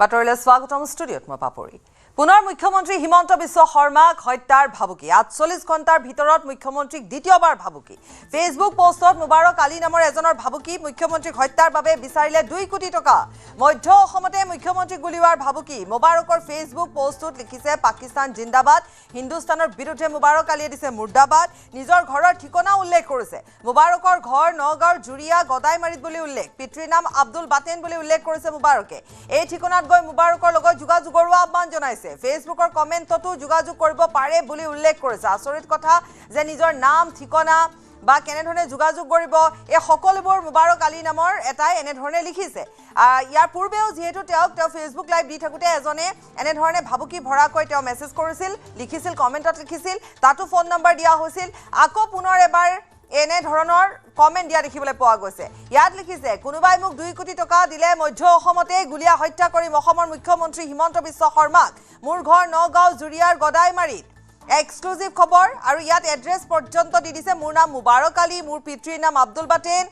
বাতৰিলৈ স্বাগতম ষ্টুডিঅ'ত মই পাপৰি পুনৰ মুখ্যমন্ত্ৰী হিমন্ত বিশ্ব শৰ্মাক হত্যাৰ ভাবুকি ৪৮ ঘণ্টাৰ ভিতৰত মুখ্যমন্ত্ৰীক দ্বিতীয়বাৰ ভাবুকি ফেচবুক পোষ্টত মুবাৰক আলী নামৰ এজনৰ ভাবুকি মুখ্যমন্ত্ৰীক হত্যাৰ বাবে বিচাৰিলে ২ কোটি টকা মধ্য অসমতে মুখ্যমন্ত্ৰীক গুলিওৱাৰ ভাবুকি মুবাৰকৰ ফেচবুক পোষ্টত লিখিছে পাকিস্তান জিন্দাবাদ হিন্দুস্তানৰ বিৰুদ্ধে মুবাৰক আলীয়ে দিছে মুৰ্দাবাদ নিজৰ ঘৰৰ ঠিকনা উল্লেখ কৰিছে মুবাৰকৰ ঘৰ নগাঁৱৰ জুৰিয়া গদাইমাৰীত বুলি উল্লেখ পিতৃৰ নাম আব্দুল বাটেন বুলি উল্লেখ কৰিছে মুবাৰকে এই ঠিকনাত গৈ মুবাৰকৰ লগত যোগাযোগৰ আহ্বান জনাইছে ফেচবুকৰ কমেন্টতো যোগাযোগ কৰিব পাৰে বুলি উল্লেখ কৰিছে আচৰিত কথা যে নিজৰ নাম ঠিকনা বা কেনেধৰণে যোগাযোগ কৰিব এই সকলোবোৰ মুবাৰক আলী নামৰ এটাই এনেধৰণে লিখিছে ইয়াৰ পূৰ্বেও যেহেতু তেওঁ ফেচবুক লাইভ দি থাকোতে এজনে এনেধৰণে ভাবুকি ভৰাকৈ তেওঁ মেছেজ কৰিছিল লিখিছিল কমেন্টত লিখিছিল তাতো ফোন নম্বৰ দিয়া হৈছিল আকৌ পুনৰ এবাৰ এনে ধৰণৰ কমেন্ট দিয়া দেখিবলৈ পোৱা গৈছে ইয়াত লিখিছে কোনোবাই মোক ২ কোটি টকা দিলে মধ্য অসমতে গুলিয়া হত্যা কৰিম অসমৰ মুখ্যমন্ত্ৰী হিমন্ত বিশ্ব শৰ্মাক মোৰ ঘৰ নগাঁও জুৰিয়াৰ গদাইমাৰীত এক্সক্লুসিভ খবৰ আৰু ইয়াত এড্ৰেছ পৰ্যন্ত দি দিছে মোৰ নাম মুবাৰক আলী মোৰ পিতৃৰ নাম আব্দুল বাটেন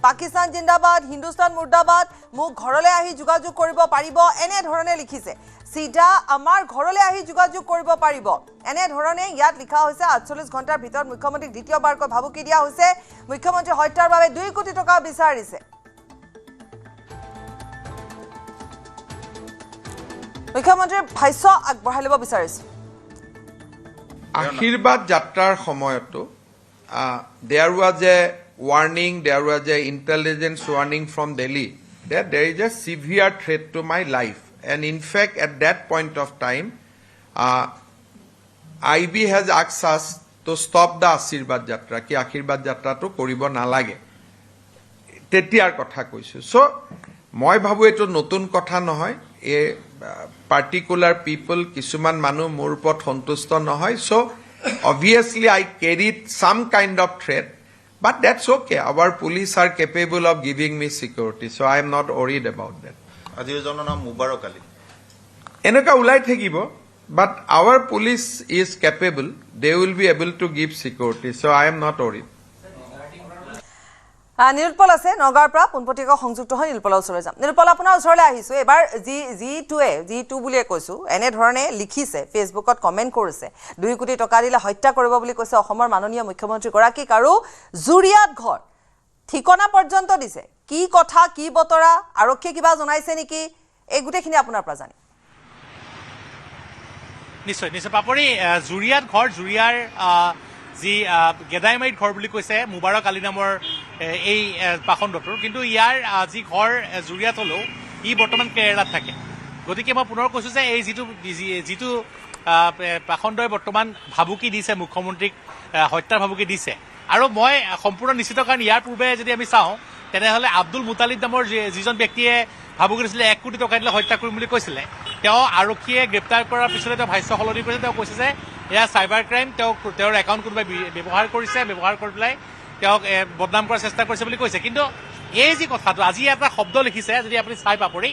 পাকিস্তান জিন্দাবাদ হিন্দুস্তান মুৰ্দাবাদ মোক ঘৰলৈ আহি যোগাযোগ কৰিব পাৰিব এনে ধৰণে লিখিছে সিধা আমাৰ ঘৰলৈ আহি যোগাযোগ কৰিব পাৰিব এনে ধৰণে ইয়াত লিখা হৈছে ৪৮ ঘণ্টাৰ ভিতৰত মুখ্যমন্ত্ৰীক দ্বিতীয়বাৰকৈ ভাবুকি দিয়া হৈছে মুখ্যমন্ত্ৰী হত্যাৰ বাবে ২ কোটি টকা বিচাৰিছে মুখ্যমন্ত্ৰীৰ ভাষ্য আগবঢ়াই ল'ব বিচাৰিছে আশীৰ্বাদ যাত্ৰাৰ সময়তো there was a warning, there was a intelligence warning from Delhi that there is a severe threat to my life. And in fact, at that point of time, IB has asked us to stop the Ashirvad Jatra, ki Ashirvad Jatra to koribo nalage. Tetiar kotha koisu. So, moi bhabu eto notun kotha nohoy. A particular people, kisuman manu mor upot santusto nohoy. So, obviously, I carried some kind of threat. But that's okay. Our police are capable of giving me security. So, I am not worried about that. আজিজনৰ নাম মুবাৰক আলী এনেকা উলাই থাকিব but our police is capable they will be able to give security so I am not worried নিৰুপল আছে নগাঁৱৰ পৰা পোনপটীয়াকৈ সংযুক্ত হৈ নিৰুপলৰ ওচৰলৈ যাম নিৰুপল আপোনাৰ ওচৰলৈ আহিছো এবাৰ জি টু বুলিয়ে কৈছো এনে ধৰণে লিখিছে ফেচবুকত কমেন্ট কৰিছে ২ কোটি টকা দিলে হত্যা কৰিব বুলি কৈছে অসমৰ মাননীয় মুখ্যমন্ত্ৰী গৰাকীক আৰু জুৰিয়াত ঘৰ ঠিকনা পৰ্যন্ত দিছে কি কথা কি বতৰা আৰক্ষী কিবা জনাইছে নেকি এই গুটেখিনি আপোনাৰ পৰা জানি নিশ্চয় নিশ্চয় পাপৰি জুৰিয়াত ঘৰ জুৰিয়াৰ যি গেদাইমাৰীত ঘৰ বুলি কৈছে মুবাৰক আলী নামৰ এই পাখণ্ডটোৰ কিন্তু ইয়াৰ যি ঘৰ জুৰিয়াত হ'লেও ই বৰ্তমান কেৰেলাত থাকে গতিকে মই পুনৰ কৈছো যে এই যিটো পাখণ্ডই বৰ্তমান ভাবুকি দিছে মুখ্যমন্ত্ৰীক হত্যাৰ ভাবুকি দিছে আৰু মই সম্পূৰ্ণ নিশ্চিত কাৰণ ইয়াৰ পূৰ্বে যদি আমি চাওঁ তেনেহ'লে আব্দুল মুতালিব নামৰ যিজন ব্যক্তিয়ে ভাবুকি দিছিলে ১ কোটি টকা দিলে হত্যা কৰিম বুলি কৈছিলে তেওঁ আৰক্ষীয়ে গ্ৰেপ্তাৰ কৰাৰ পিছতে তেওঁ ভাষ্য সলনি কৰিছে তেওঁ কৈছে যে এয়া চাইবাৰ ক্ৰাইম তেওঁৰ একাউণ্ট কোনোবাই ব্যৱহাৰ কৰি পেলাই তেওঁক বদনাম কৰাৰ চেষ্টা কৰিছে বুলি কৈছে কিন্তু এই যি কথাটো আজি এটা শব্দ লিখিছে যদি আপুনি চাই পাপৰি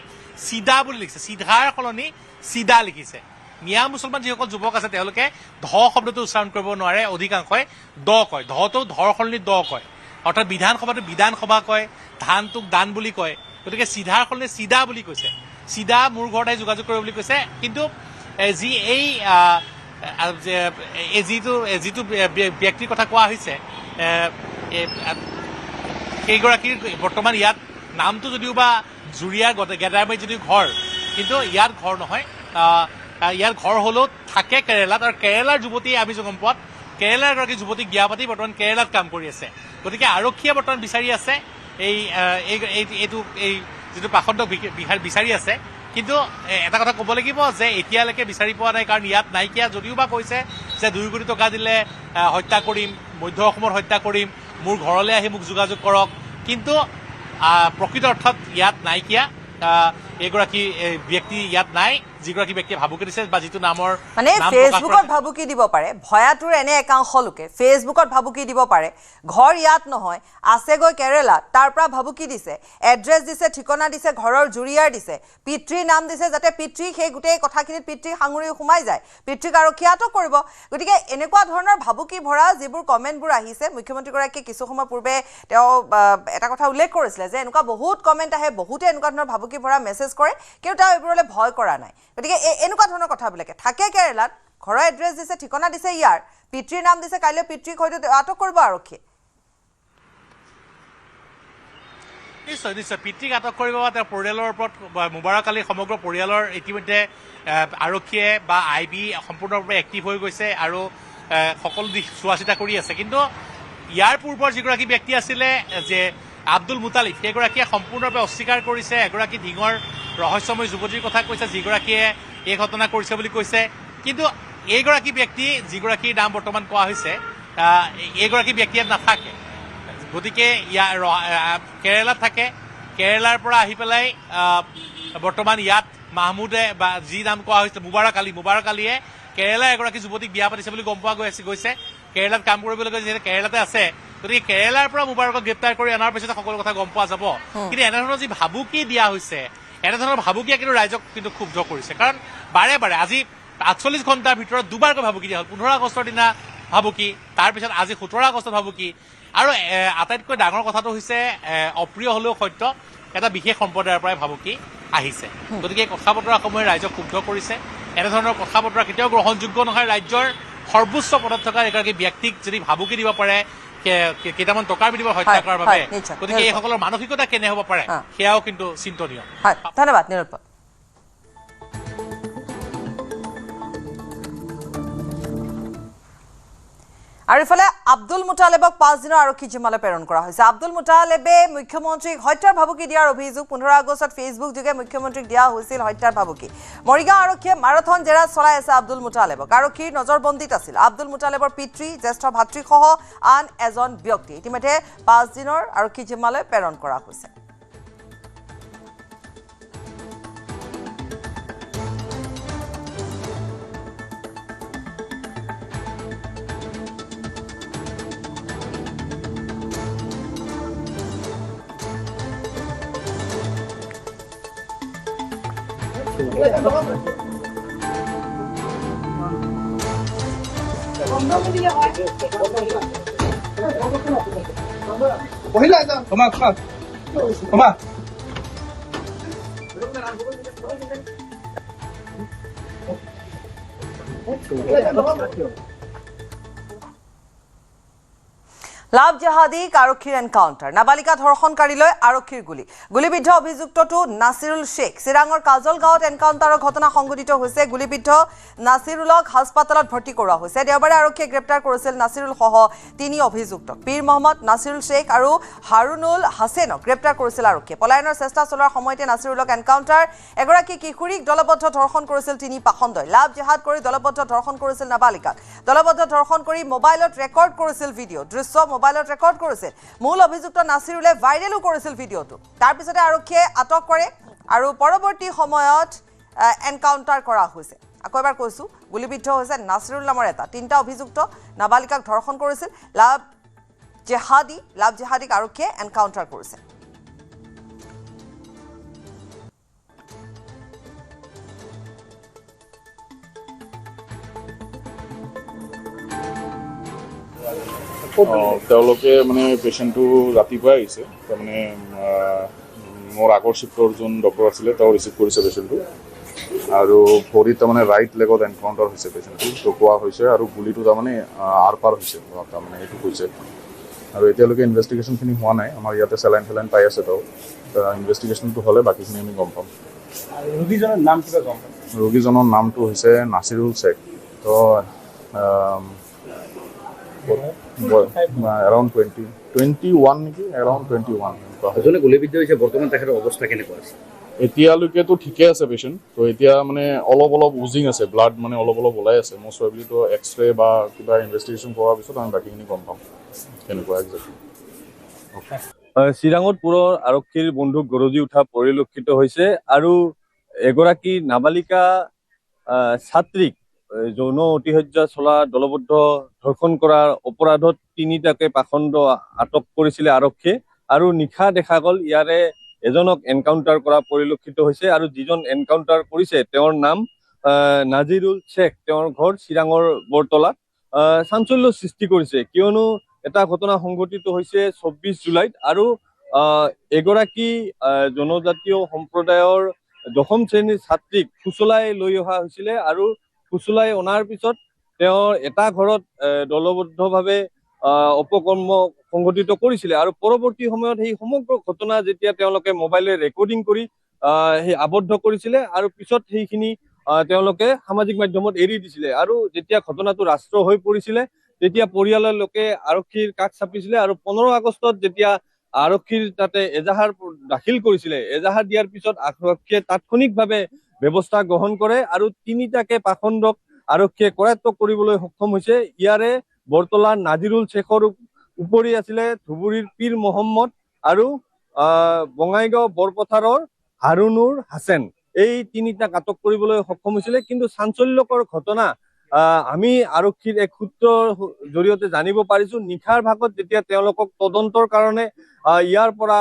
চিধা বুলি লিখিছে চিধাৰ সলনি চিধা লিখিছে মিয়া মুছলমান যিসকল যুৱক আছে তেওঁলোকে ধ শব্দটো উচ্চাৰণ কৰিব নোৱাৰে অধিকাংশই দ কয় ধটো ধৰ সলনি দ কয় অৰ্থাৎ বিধানসভাটো বিধানসভা কয় ধানটোক দান বুলি কয় গতিকে চিধাৰ সলনি চিধা বুলি কৈছে চিধা মোৰ ঘৰত আহি যোগাযোগ কৰিব বুলি কৈছে কিন্তু যি এই যিটো ব্যক্তিৰ কথা কোৱা হৈছে সেইগৰাকীৰ বৰ্তমান ইয়াত নামটো যদিও বা জুৰিয়াৰ গেদাইমাৰীত যদিও ঘৰ কিন্তু ইয়াত ঘৰ নহয় ইয়াৰ ঘৰ হ'লেও থাকে কেৰেলাত আৰু কেৰেলাৰ যুৱতীয়ে আমি গম পোৱাত কেৰেলাৰ এগৰাকী যুৱতীক বিয়া পাতি বৰ্তমান কেৰেলাত কাম কৰি আছে গতিকে আৰক্ষীয়ে বৰ্তমান বিচাৰি আছে এই যিটো পাখণ্ডক বিচাৰি আছে কিন্তু এটা কথা ক'ব লাগিব যে এতিয়ালৈকে বিচাৰি পোৱা নাই কাৰণ ইয়াত নাইকিয়া যদিও বা কৈছে যে ২ কোটি টকা দিলে হত্যা কৰিম মধ্য অসমত হত্যা কৰিম মোৰ ঘৰলৈ আহি মোক যোগাযোগ কৰক কিন্তু প্ৰকৃত অৰ্থত ইয়াত নাইকিয়া এগৰাকী ব্যক্তি ইয়াত নাই যিগৰাকী ব্যক্তিয়ে ভাবুকি দিছে বা যিটো নামৰ মানে নাম প্ৰকাশ ফেচবুকত কৰা- ভাবুকি দিব পাৰে ভয়াতুৰ এনে একাংশ লোকে ফেচবুকত ভাবুকি দিব পাৰে ঘৰ ইয়াত নহয় আছেগৈ কেৰেলাত তাৰ পৰা ভাবুকি দিছে এড্ৰেছ দিছে ঠিকনা দিছে ঘৰৰ জুৰিয়াৰ দিছে পিতৃৰ নাম দিছে যাতে পিতৃ সেই গোটেই কথাখিনিত পিতৃ সাঙুৰি সোমাই যায় পিতৃক আৰক্ষী আটক কৰিব গতিকে এনেকুৱা ধৰণৰ ভাবুকি ভৰা যিবোৰ কমেণ্টবোৰ আহিছে মুখ্যমন্ত্ৰীগৰাকীয়ে কিছু সময় পূৰ্বে তেওঁ এটা কথা উল্লেখ কৰিছিলে যে এনেকুৱা বহুত কমেণ্ট আহে বহুতে এনেকুৱা ধৰণৰ ভাবুকি ভৰা মেছেজ কৰে কিন্তু তেওঁ এইবোৰলৈ ভয় কৰা নাই গতিকে এনেকুৱা ধৰণৰ কথাবিলাকে থাকে কেৰেলাত ঘৰৰ এড্ৰেছ দিছে ঠিকনা দিছে ইয়াৰ পিতৃৰ নাম দিছে কাইলৈ পিতৃক হয়তো আটক কৰিব আৰক্ষীয়ে নিশ্চয় নিশ্চয় পিতৃক আটক কৰিব বা তেওঁৰ পৰিয়ালৰ ওপৰত মুবাৰক আলীৰ সমগ্ৰ পৰিয়ালৰ ইতিমধ্যে আৰক্ষীয়ে বা IB সম্পূৰ্ণৰূপে এক্টিভ হৈ গৈছে আৰু সকলো দিশ চোৱা চিতা কৰি আছে কিন্তু ইয়াৰ পূৰ্বৰ যিগৰাকী ব্যক্তি আছিলে যে আব্দুল মুতালিব সেইগৰাকীয়ে সম্পূৰ্ণৰূপে অস্বীকাৰ কৰিছে এগৰাকী ঢিঙৰ ৰহস্যময় যুৱতীৰ কথা কৈছে যিগৰাকীয়ে এই ঘটনা কৰিছে বুলি কৈছে কিন্তু এইগৰাকী ব্যক্তি যিগৰাকীৰ নাম বৰ্তমান কোৱা হৈছে এইগৰাকী ব্যক্তি ইয়াত নাথাকে গতিকে কেৰেলাত থাকে কেৰেলাৰ পৰা আহি পেলাই বৰ্তমান ইয়াত মাহমুদে বা যি নাম কোৱা হৈছে মুবাৰক আলীয়ে কেৰেলাৰ এগৰাকী যুৱতীক বিয়া পাতিছে বুলি গম পোৱা গৈছে কেৰেলাত কাম কৰিবলৈ গৈছে যিহেতু কেৰেলাতে আছে গতিকে কেৰেলাৰ পৰা মুবাৰকক গ্ৰেপ্তাৰ কৰি অনাৰ পিছতে সকলো কথা গম পোৱা যাব কিন্তু এনেধৰণৰ যি ভাবুকি দিয়া হৈছে এনেধৰণৰ ভাবুকিয়ে কিন্তু ৰাইজক কিন্তু ক্ষুব্ধ কৰিছে কাৰণ বাৰে বাৰে আজি 48 ঘণ্টাৰ ভিতৰত দুবাৰকৈ ভাবুকি দিয়া হ'ল 15 আগষ্টৰ দিনা ভাবুকি তাৰপিছত আজি 17 আগষ্টত ভাবুকি আৰু আটাইতকৈ ডাঙৰ কথাটো হৈছে অপ্ৰিয় হলেও সত্য এটা বিশেষ সম্প্ৰদায়ৰ পৰাই ভাবুকি আহিছে গতিকে কথা বতৰা সময় ৰাইজক ক্ষুব্ধ কৰিছে এনেধৰণৰ কথা বতৰা কেতিয়াও গ্ৰহণযোগ্য নহয় ৰাজ্যৰ সৰ্বোচ্চ পদত থকা এগৰাকী ব্যক্তিক যদি ভাবুকি দিব পাৰে কেইটামান টকাৰ বিনিময়ত হত্যা কৰাৰ বাবে গতিকে এইসকলৰ মানসিকতা কেনে হ'ব পাৰে সেয়াও কিন্তু চিন্তনীয় ধন্যবাদ নিৰূপম আৰু ইফালে আব্দুল মুতালেবক 5 দিনৰ আৰক্ষী জিম্মালৈ প্ৰেৰণ কৰা হৈছে আব্দুল মুতালেবে মুখ্যমন্ত্ৰীক হত্যাৰ ভাবুকি দিয়াৰ অভিযোগ 15 আগষ্টত ফেচবুক যোগে মুখ্যমন্ত্ৰীক দিয়া হৈছিল হত্যাৰ ভাবুকি মৰিগাঁও আৰক্ষীয়ে মাৰাথন জেৰা চলাই আছে আব্দুল মুতালেবক আৰক্ষীৰ নজৰবন্দীত আছিল আব্দুল মুতালেবৰ পিতৃ জ্যেষ্ঠ ভাতৃসহ আন এজন ব্যক্তি ইতিমধ্যে 5 দিনৰ আৰক্ষী জিম্মালৈ প্ৰেৰণ কৰা হৈছে Pohila ito. Come on. লাভ জেহাদীক আৰক্ষীৰ এনকাউণ্টাৰ নাবালিকা ধৰ্ষণকাৰীলৈ আৰক্ষীৰ গুলীবিদ্ধ অভিযুক্তটো নাছিৰুল শেখ চিৰাঙৰ কাজল গাঁৱত এনকাউণ্টাৰৰ ঘটনা সংঘটিত হৈছে গুলীবিদ্ধ নাছিৰুলক হাস্পাতালত ভৰ্তি কৰোৱা হৈছে দেওবাৰে আৰক্ষীয়ে গ্ৰেপ্তাৰ কৰিছিল নাছিৰুল সহ 3 অভিযুক্তক পীৰ মহম্মদ নাছিৰুল শেখ আৰু হাৰুনুল হাছেনক গ্ৰেপ্তাৰ কৰিছিল আৰক্ষীয়ে পলায়নৰ চেষ্টা চলোৱাৰ সময়তে নাছিৰুলক এনকাউণ্টাৰ এগৰাকী কিশোৰীক দলবদ্ধ ধৰ্ষণ কৰিছিল 3 পাখণ্ডই লাভ জেহাদ কৰি দলবদ্ধ ধৰ্ষণ কৰিছিল নাবালিকাক দলবদ্ধ ধৰ্ষণ কৰি মোবাইলত ৰেকৰ্ড কৰিছিল ভিডিঅ' দৃশ্য মোবাইলত ৰেকৰ্ড কৰিছিল মূল অভিযুক্ত নাছিৰুলে ভাইৰেলো কৰিছিল ভিডিঅ'টো তাৰ পিছতে আৰক্ষীয়ে আটক কৰে আৰু পৰৱৰ্তী সময়ত এনকাউণ্টাৰ কৰা হৈছে আকৌ এবাৰ কৈছো গুলীবিদ্ধ হৈছে নাছিৰুল নামৰ এটা 3টা অভিযুক্ত নাবালিকাক ধৰ্ষণ কৰিছিল লাভ জেহাদীক আৰক্ষীয়ে এনকাউণ্টাৰ কৰিছে তেওঁলোকে মানে পেচেণ্টটো ৰাতিপুৱাই আহিছে তাৰমানে মোৰ আগৰ শিফ্টৰ যোন ডক্টৰ আছিলে তেওঁ ৰিচিভ কৰিছে পেচেণ্টটো আৰু ভৰিত তাৰমানে ৰাইট লেগত এনকাউণ্টাৰ হৈছে পেচেণ্টটো ঢকুৱা হৈছে আৰু গুলিটো তাৰমানে আৰ পাৰ হৈছে তাৰমানে সেইটো কৈছে আৰু এতিয়ালৈকে ইনভেষ্টিগেশ্যনখিনি হোৱা নাই আমাৰ ইয়াতে চেলাইন পাই আছে তেওঁ ইনভেষ্টিগেশ্যনটো হ'লে বাকীখিনি আমি গম পাম ৰোগীজনৰ নামটো হৈছে নাছিৰুল শেখ তো around 21 নেকি around 21 গুলিবিদ্ধ হৈছে বৰ্তমান তেখেতৰ অৱস্থা কেনেকুৱা আছে এতিয়ালৈকেতো ঠিকে আছে পেচেণ্ট তো এতিয়া মানে অলপ উজিং আছে ব্লাড মানে অলপ ওলাই আছে মোষ্ট প্ৰবেবলি তো এক্সৰে বা কিবা ইনভেষ্টিগেশ্যন কৰাৰ পিছত আমি বাকীখিনি গম পাম কেনেকুৱা একজেক্টলি চিৰাঙত পুৰৰ আৰক্ষীৰ বন্দুক গৰজি উঠা পৰিলক্ষিত হৈছে আৰু এগৰাকী নাবালিকা ছাত্ৰীক যৌন অতিশয্যা চলা দলবদ্ধ ধৰ্ষণ কৰাৰ অপৰাধত 3টাকৈ পাখণ্ড আটক কৰিছিলে আৰক্ষীয়ে আৰু নিশা দেখা গ'ল ইয়াৰে এজনক এনকাউণ্টাৰ কৰা পৰিলক্ষিত হৈছে আৰু যিজন এনকাউণ্টাৰ কৰিছে তেওঁৰ নাম নাজিৰুল শেখ, তেওঁৰ ঘৰ চিৰাঙৰ বৰতলাত। চাঞ্চল্য সৃষ্টি কৰিছে কিয়নো এটা ঘটনা সংঘটিত হৈছে 24 জুলাইত আৰু এগৰাকী জনজাতীয় সম্প্ৰদায়ৰ 10ম শ্ৰেণীৰ ছাত্ৰীক ফুচলাই লৈ অহা হৈছিলে আৰু ফুচলাই অনাৰ পিছত তেওঁৰ এটা ঘৰত দলবদ্ধভাৱে অপকৰ্ম সংঘটিত কৰিছিলে আৰু পৰৱৰ্তী সময়ত সেই সমগ্ৰ ঘটনা যেতিয়া তেওঁলোকে মোবাইলে ৰেকৰ্ডিং কৰি সেই আবদ্ধ কৰিছিলে আৰু পিছত সেইখিনি তেওঁলোকে সামাজিক মাধ্যমত এৰি দিছিলে আৰু যেতিয়া ঘটনাটো ৰাষ্ট্ৰ হৈ পৰিছিলে তেতিয়া পৰিয়ালৰ লোকে আৰক্ষীৰ কাষ চাপিছিলে আৰু 15 আগষ্টত যেতিয়া আৰক্ষীৰ তাতে এজাহাৰ দাখিল কৰিছিলে, এজাহাৰ দিয়াৰ পিছত আৰক্ষীয়ে তাৎক্ষণিকভাৱে ব্যৱস্থা গ্ৰহণ কৰে আৰু 3টাকৈ পাখণ্ডক আৰক্ষীয়ে কৰায়ত্ব কৰিবলৈ সক্ষম হৈছে। ইয়াৰে বৰতলাৰ নাজিৰুল শেখৰ উপৰি আছিলে ধুবুৰীৰ পীৰ মহম্মদ আৰু বঙাইগাঁও বৰপথাৰৰ হাৰুনুৰ হাছেন। এই 3টাক আটক কৰিবলৈ সক্ষম হৈছিলে। কিন্তু চাঞ্চল্যকৰ ঘটনা আমি আৰক্ষীৰ এক সূত্ৰৰ জৰিয়তে জানিব পাৰিছো নিশাৰ ভাগত যেতিয়া তেওঁলোকক তদন্তৰ কাৰণে ইয়াৰ পৰা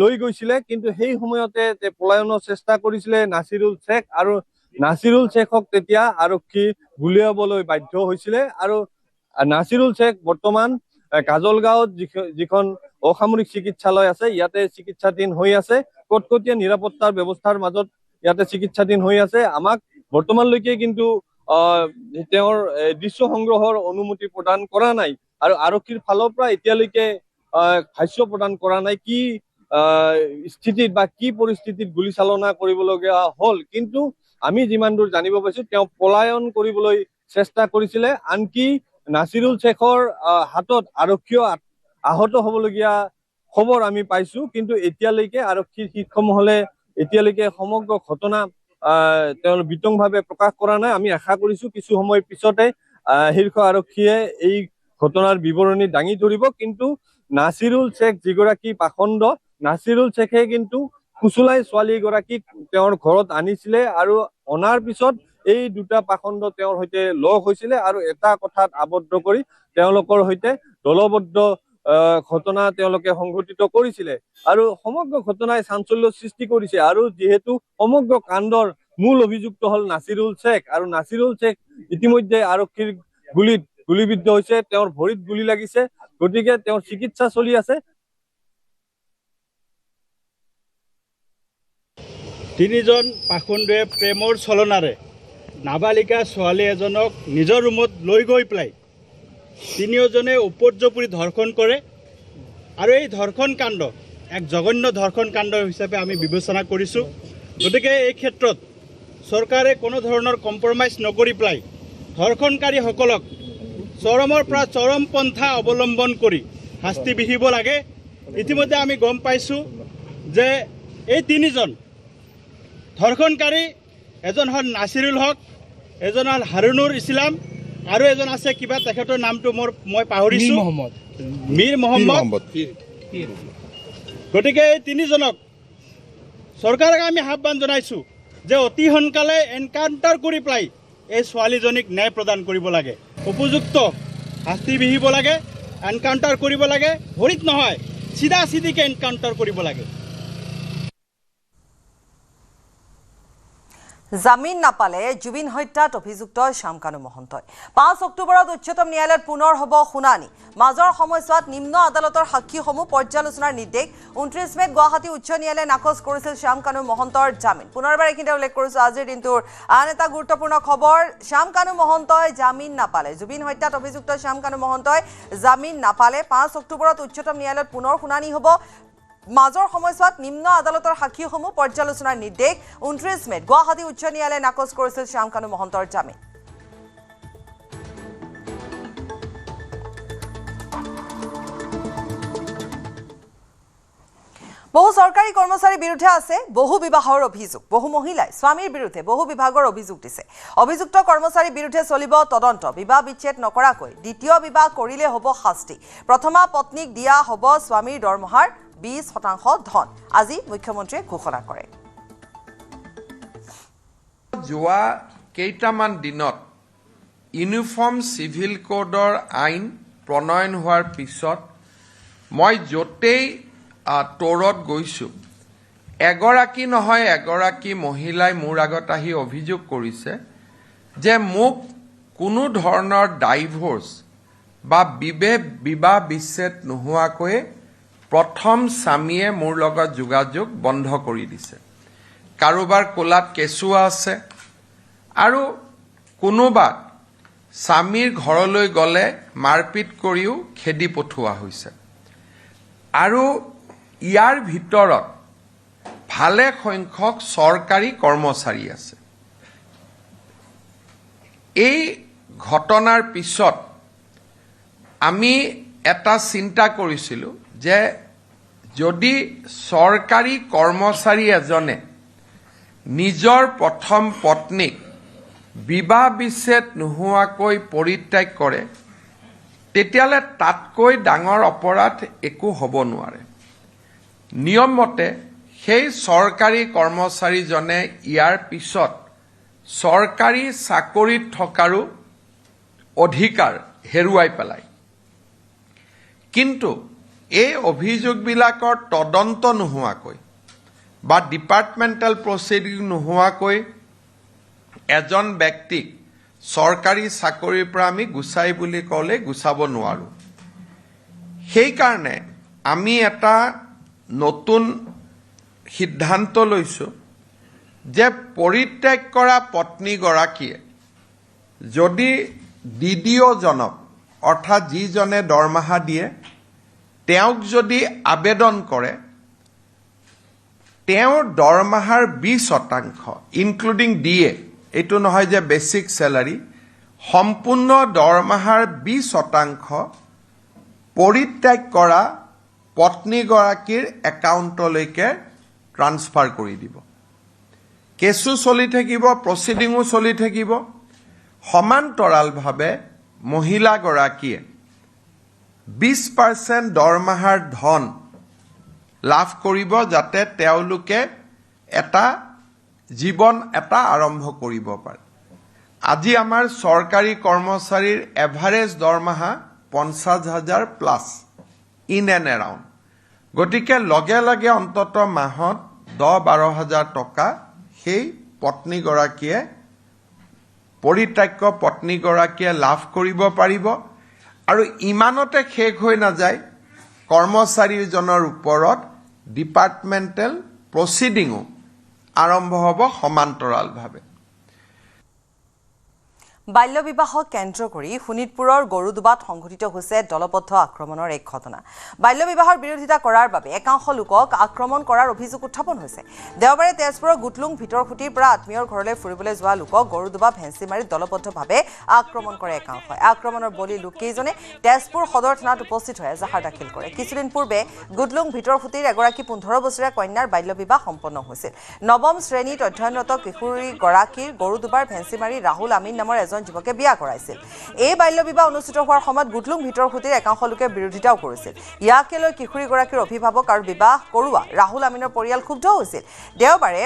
লৈ গৈছিলে কিন্তু সেই সময়তে পলায়নৰ চেষ্টা কৰিছিলে নাছিৰুল শেখ আৰু নাছিৰুল শেখক তেতিয়া আৰক্ষী গুলিয়াবলৈ বাধ্য হৈছিলে আৰু নাছিৰুল শেখ বৰ্তমান কাজলগাঁৱত যিখন অসামৰিক চিকিৎসালয় আছে ইয়াতে চিকিৎসাধীন হৈ আছে। কটকটীয়া নিৰাপত্তাৰ ব্যৱস্থাৰ মাজত ইয়াতে চিকিৎসাধীন হৈ আছে। আমাক বৰ্তমানলৈকে কিন্তু তেওঁৰ দৃশ্য সংগ্ৰহৰ অনুমতি প্ৰদান কৰা নাই আৰু আৰক্ষীৰ ফালৰ পৰা এতিয়ালৈকে ভাষ্য প্ৰদান কৰা নাই কি স্থিতিত বা কি পৰিস্থিতিত গুলীচালনা কৰিবলগীয়া হ'ল। কিন্তু আমি যিমান দূৰ জানিব পাৰিছো তেওঁ পলায়ন কৰিবলৈ চেষ্টা কৰিছিলে। আনকি নাছিৰুল শেখৰ হাতত আৰক্ষীয় আহত হ'বলগীয়া খবৰ আমি পাইছো কিন্তু এতিয়ালৈকে আৰক্ষীৰ শীৰ্ষ মহলে এতিয়ালৈকে সমগ্ৰ ঘটনা তেওঁ বিতংভাৱে প্ৰকাশ কৰা নাই। আমি আশা কৰিছো কিছু সময় পিছতে শীৰ্ষ আৰক্ষীয়ে এই ঘটনাৰ বিৱৰণী দাঙি ধৰিব। কিন্তু নাছিৰুল শেখ যিগৰাকী পাখণ্ড, নাছিৰুল শেখে কিন্তু ফুচলাই ছোৱালীগৰাকীক তেওঁৰ ঘৰত আনিছিলে আৰু অনাৰ পিছত এই 2টা পাখণ্ড তেওঁৰ সৈতে লগ হৈছিলে আৰু এটা কথাত আবদ্ধ কৰি তেওঁলোকৰ সৈতে দলবদ্ধ ঘটনা তেওঁলোকে সংঘটিত কৰিছিলে আৰু সমগ্ৰ ঘটনাই চাঞ্চল্য সৃষ্টি কৰিছে। আৰু যিহেতু সমগ্ৰ কাণ্ডৰ মূল অভিযুক্ত হল নাছিৰুল শেখ আৰু নাছিৰুল শেখ ইতিমধ্যে আৰক্ষীৰ গুলিত গুলিবিদ্ধ হৈছে, তেওঁৰ ভৰিত গুলি লাগিছে, গতিকে তেওঁৰ চিকিৎসা চলি আছে। 3জন পাখণ্ডে প্ৰেমৰ চলনাৰে নাবালিকা ছোৱালী এজনক নিজৰ ৰুমত লৈ গৈ পেলাই 3জনে উপৰ্যুপৰি ধৰ্ষণ কৰে আৰু এই ধৰ্ষণ কাণ্ড এক জঘন্য ধৰ্ষণ কাণ্ড হিচাপে আমি বিবেচনা কৰিছোঁ। গতিকে এই ক্ষেত্ৰত চৰকাৰে কোনো ধৰণৰ কম্প্ৰমাইজ নকৰি পেলাই ধৰ্ষণকাৰীসকলক চৰমৰ পৰা চৰম পন্থা অৱলম্বন কৰি শাস্তি বিহিব লাগে। ইতিমধ্যে আমি গম পাইছোঁ যে এই 3জন ধৰ্ষণকাৰী এজন হ'ল নাছিৰুল হক, এজন হ'ল হাৰুনুৰ ইছলাম আৰু এজন আছে কিবা তেখেতৰ নামটো মই পাহৰিছোঁ, মীৰ মহম্মদ। গতিকে এই 3জনক চৰকাৰক আমি আহ্বান জনাইছোঁ যে অতি সোনকালে এনকাউণ্টাৰ কৰি পেলাই এই ছোৱালীজনীক ন্যায় প্ৰদান কৰিব লাগে, উপযুক্ত শাস্তি বিহিব লাগে, এনকাউণ্টাৰ কৰিব লাগে, ভৰিত নহয় চিধা চিধিকে এনকাউণ্টাৰ কৰিব লাগে। জামিন নাপালে জুবিন হত্যাত অভিযুক্ত শ্যামকানু মহন্তই 5 অক্টোবৰত উচ্চতম ন্যায়ালয়ত পুনৰ হ'ব শুনানি। মাজৰ সময়ছোৱাত নিম্ন আদালতৰ সাক্ষীসমূহ পৰ্যালোচনাৰ নিৰ্দেশ। 29 মেত গুৱাহাটী উচ্চ ন্যায়ালয়ে নাকচ কৰিছিল শ্যামকানু মহন্তৰ জামিন। পুনৰবাৰ এইখিনিতে উল্লেখ কৰিছোঁ আজিৰ দিনটোৰ আন এটা গুৰুত্বপূৰ্ণ খবৰ, শ্যামকানু মহন্তই জামিন নাপালে। জুবিন হত্যাত অভিযুক্ত শ্যামকানু মহন্তই জামিন নাপালে। 5 অক্টোবৰত উচ্চতম ন্যায়ালয়ত পুনৰ শুনানি হ'ব। মাজৰ সময়ছোৱাত নিম্ন আদালতৰ সাক্ষীসমূহ পৰ্যালোচনাৰ নিৰ্দেশ। 29 মেত গুৱাহাটী উচ্চ ন্যায়ালয়ে নাকচ কৰিছিল শ্যামকানু মহন্তৰ জামিন। বহু চৰকাৰী কৰ্মচাৰীৰ বিৰুদ্ধে আছে বহু বিবাহৰ অভিযোগ। বহু মহিলাই স্বামীৰ বিৰুদ্ধে বহু বিভাগৰ অভিযোগ দিছে। অভিযুক্ত কৰ্মচাৰীৰ বিৰুদ্ধে চলিব তদন্ত। বিবাহ বিচ্ছেদ নকৰাকৈ দ্বিতীয় বিবাহ কৰিলে হ'ব শাস্তি। প্ৰথমা পত্নীক দিয়া হ'ব স্বামীৰ দৰমহাৰ 20% ধন। আজি মুখ্যমন্ত্ৰীয়ে ঘোষণা কৰে। যোৱা কেইটামান দিনত ইউনিফৰ্ম চিভিল কোডৰ আইন প্ৰণয়ন হোৱাৰ পিছত মই য'তেই ট'ৰত গৈছোঁ, এগৰাকী নহয় এগৰাকী মহিলাই মোৰ আগত আহি অভিযোগ কৰিছে যে মোক কোনো ধৰণৰ ডাইভোৰ্চ বা বিবাহ বিচ্ছেদ নোহোৱাকৈ প্ৰথম স্বামীয়ে মোৰ লগত যোগাযোগ বন্ধ কৰি দিছে। কাৰোবাৰ কোলাত কেঁচুৱা আছে আৰু কোনোবাত স্বামীৰ ঘৰলৈ গ'লে মাৰপিট কৰিও খেদি পঠোৱা হৈছে। আৰু ইয়াৰ ভিতৰত ভালে সংখ্যক চৰকাৰী কৰ্মচাৰী আছে। এই ঘটনাৰ পিছত আমি এটা চিন্তা কৰিছিলোঁ যে যদি চৰকাৰী কৰ্মচাৰী এজনে নিজৰ প্ৰথম পত্নীক বিবাহ বিচ্ছেদ নোহোৱাকৈ পৰিত্যাগ কৰে, তেতিয়াহ'লে তাতকৈ ডাঙৰ অপৰাধ একো হ'ব নোৱাৰে। নিয়মমতে সেই চৰকাৰী কৰ্মচাৰীজনে ইয়াৰ পিছত চৰকাৰী চাকৰিত থকাৰো অধিকাৰ হেৰুৱাই পেলায়। কিন্তু এই অভিযোগবিলাকৰ তদন্ত নোহোৱাকৈ বা ডিপাৰ্টমেণ্টেল প্ৰচিডিং নোহোৱাকৈ এজন ব্যক্তিক চৰকাৰী চাকৰিৰ পৰা আমি গুচাই বুলি ক'লে গুচাব নোৱাৰোঁ। সেইকাৰণে আমি এটা নতুন সিদ্ধান্ত লৈছোঁ যে পৰিত্যাগ কৰা পত্নীগৰাকীয়ে যদি DDOজনক অৰ্থাৎ যিজনে দৰমহা দিয়ে তেওঁক যদি আবেদন কৰে, তেওঁৰ দৰমহাৰ 20% ইনক্লুডিং DA, এইটো নহয় যে বেচিক চেলাৰী, সম্পূৰ্ণ দৰমহাৰ 20% পৰিত্যাগ কৰা পত্নীগৰাকীৰ একাউণ্টলৈকে ট্ৰান্সফাৰ কৰি দিব। কেছো চলি থাকিব, প্ৰচিডিঙো চলি থাকিব। সমান্তৰালভাৱে মহিলাগৰাকীয়ে 20% দৰমহাৰ ধন লাভ কৰিব, যাতে তেওঁলোকে এটা জীৱন আৰম্ভ কৰিব পাৰে। আজি আমাৰ চৰকাৰী কৰ্মচাৰীৰ এভাৰেজ দৰমহা 50,000 প্লাছ ইন এণ্ড এৰাউণ্ড। গতিকে লগে লগে অন্তত মাহত 10-12,000 টকা সেই পত্নীগৰাকীয়ে পৰিত্যাগ পত্নীগৰাকীয়ে লাভ কৰিব পাৰিব। আৰু ইমানতে শেষ হৈ নাযায়, কৰ্মচাৰীজনৰ ওপৰত ডিপাৰ্টমেণ্টেল প্ৰচিডিঙো আৰম্ভ হ'ব সমান্তৰালভাৱে। বাল্য বিবাহক কেন্দ্ৰ কৰি শোণিতপুৰৰ গৰুদুবাত সংঘটিত হৈছে দলবদ্ধ আক্ৰমণৰ এক ঘটনা। বাল্য বিবাহৰ বিৰোধিতা কৰাৰ বাবে একাংশ লোকক আক্ৰমণ কৰাৰ অভিযোগ উত্থাপন হৈছে। দেওবাৰে তেজপুৰৰ গুটলুং ভিতৰখুটিৰ পৰা আত্মীয়ৰ ঘৰলৈ ফুৰিবলৈ যোৱা লোকক গৰুদুবা ভেঞ্চিমাৰীত দলবদ্ধভাৱে আক্ৰমণ কৰে একাংশই। আক্ৰমণৰ বলি লোককেইজনে তেজপুৰ সদৰ থানাত উপস্থিত হৈ এজাহাৰ দাখিল কৰে। কিছুদিন পূৰ্বে গুটলুং ভিতৰখুটিৰ এগৰাকী 15 বছৰীয়া কন্যাৰ বাল্য বিবাহ সম্পন্ন হৈছিল। 9ম শ্ৰেণীত অধ্যয়নৰত কিশোৰীগৰাকীৰ গৰুদুবাৰ ভেঞ্চিমাৰী ৰাহুল আমিন নামৰ যুৱকে বিয়া কৰাইছিল। এই বাল্য বিবাহ অনুষ্ঠিত হোৱাৰ সময়ত গুটলুং ভিতৰখুটিৰ একাংশ লোকে বিৰোধিতাও কৰিছিল। ইয়াকে লৈ কিশোৰীগৰাকীৰ অভিভাৱক আৰু বিবাহ কৰোৱা ৰাহুল আমিনৰ পৰিয়াল ক্ষুব্ধ হৈছিল। দেওবাৰে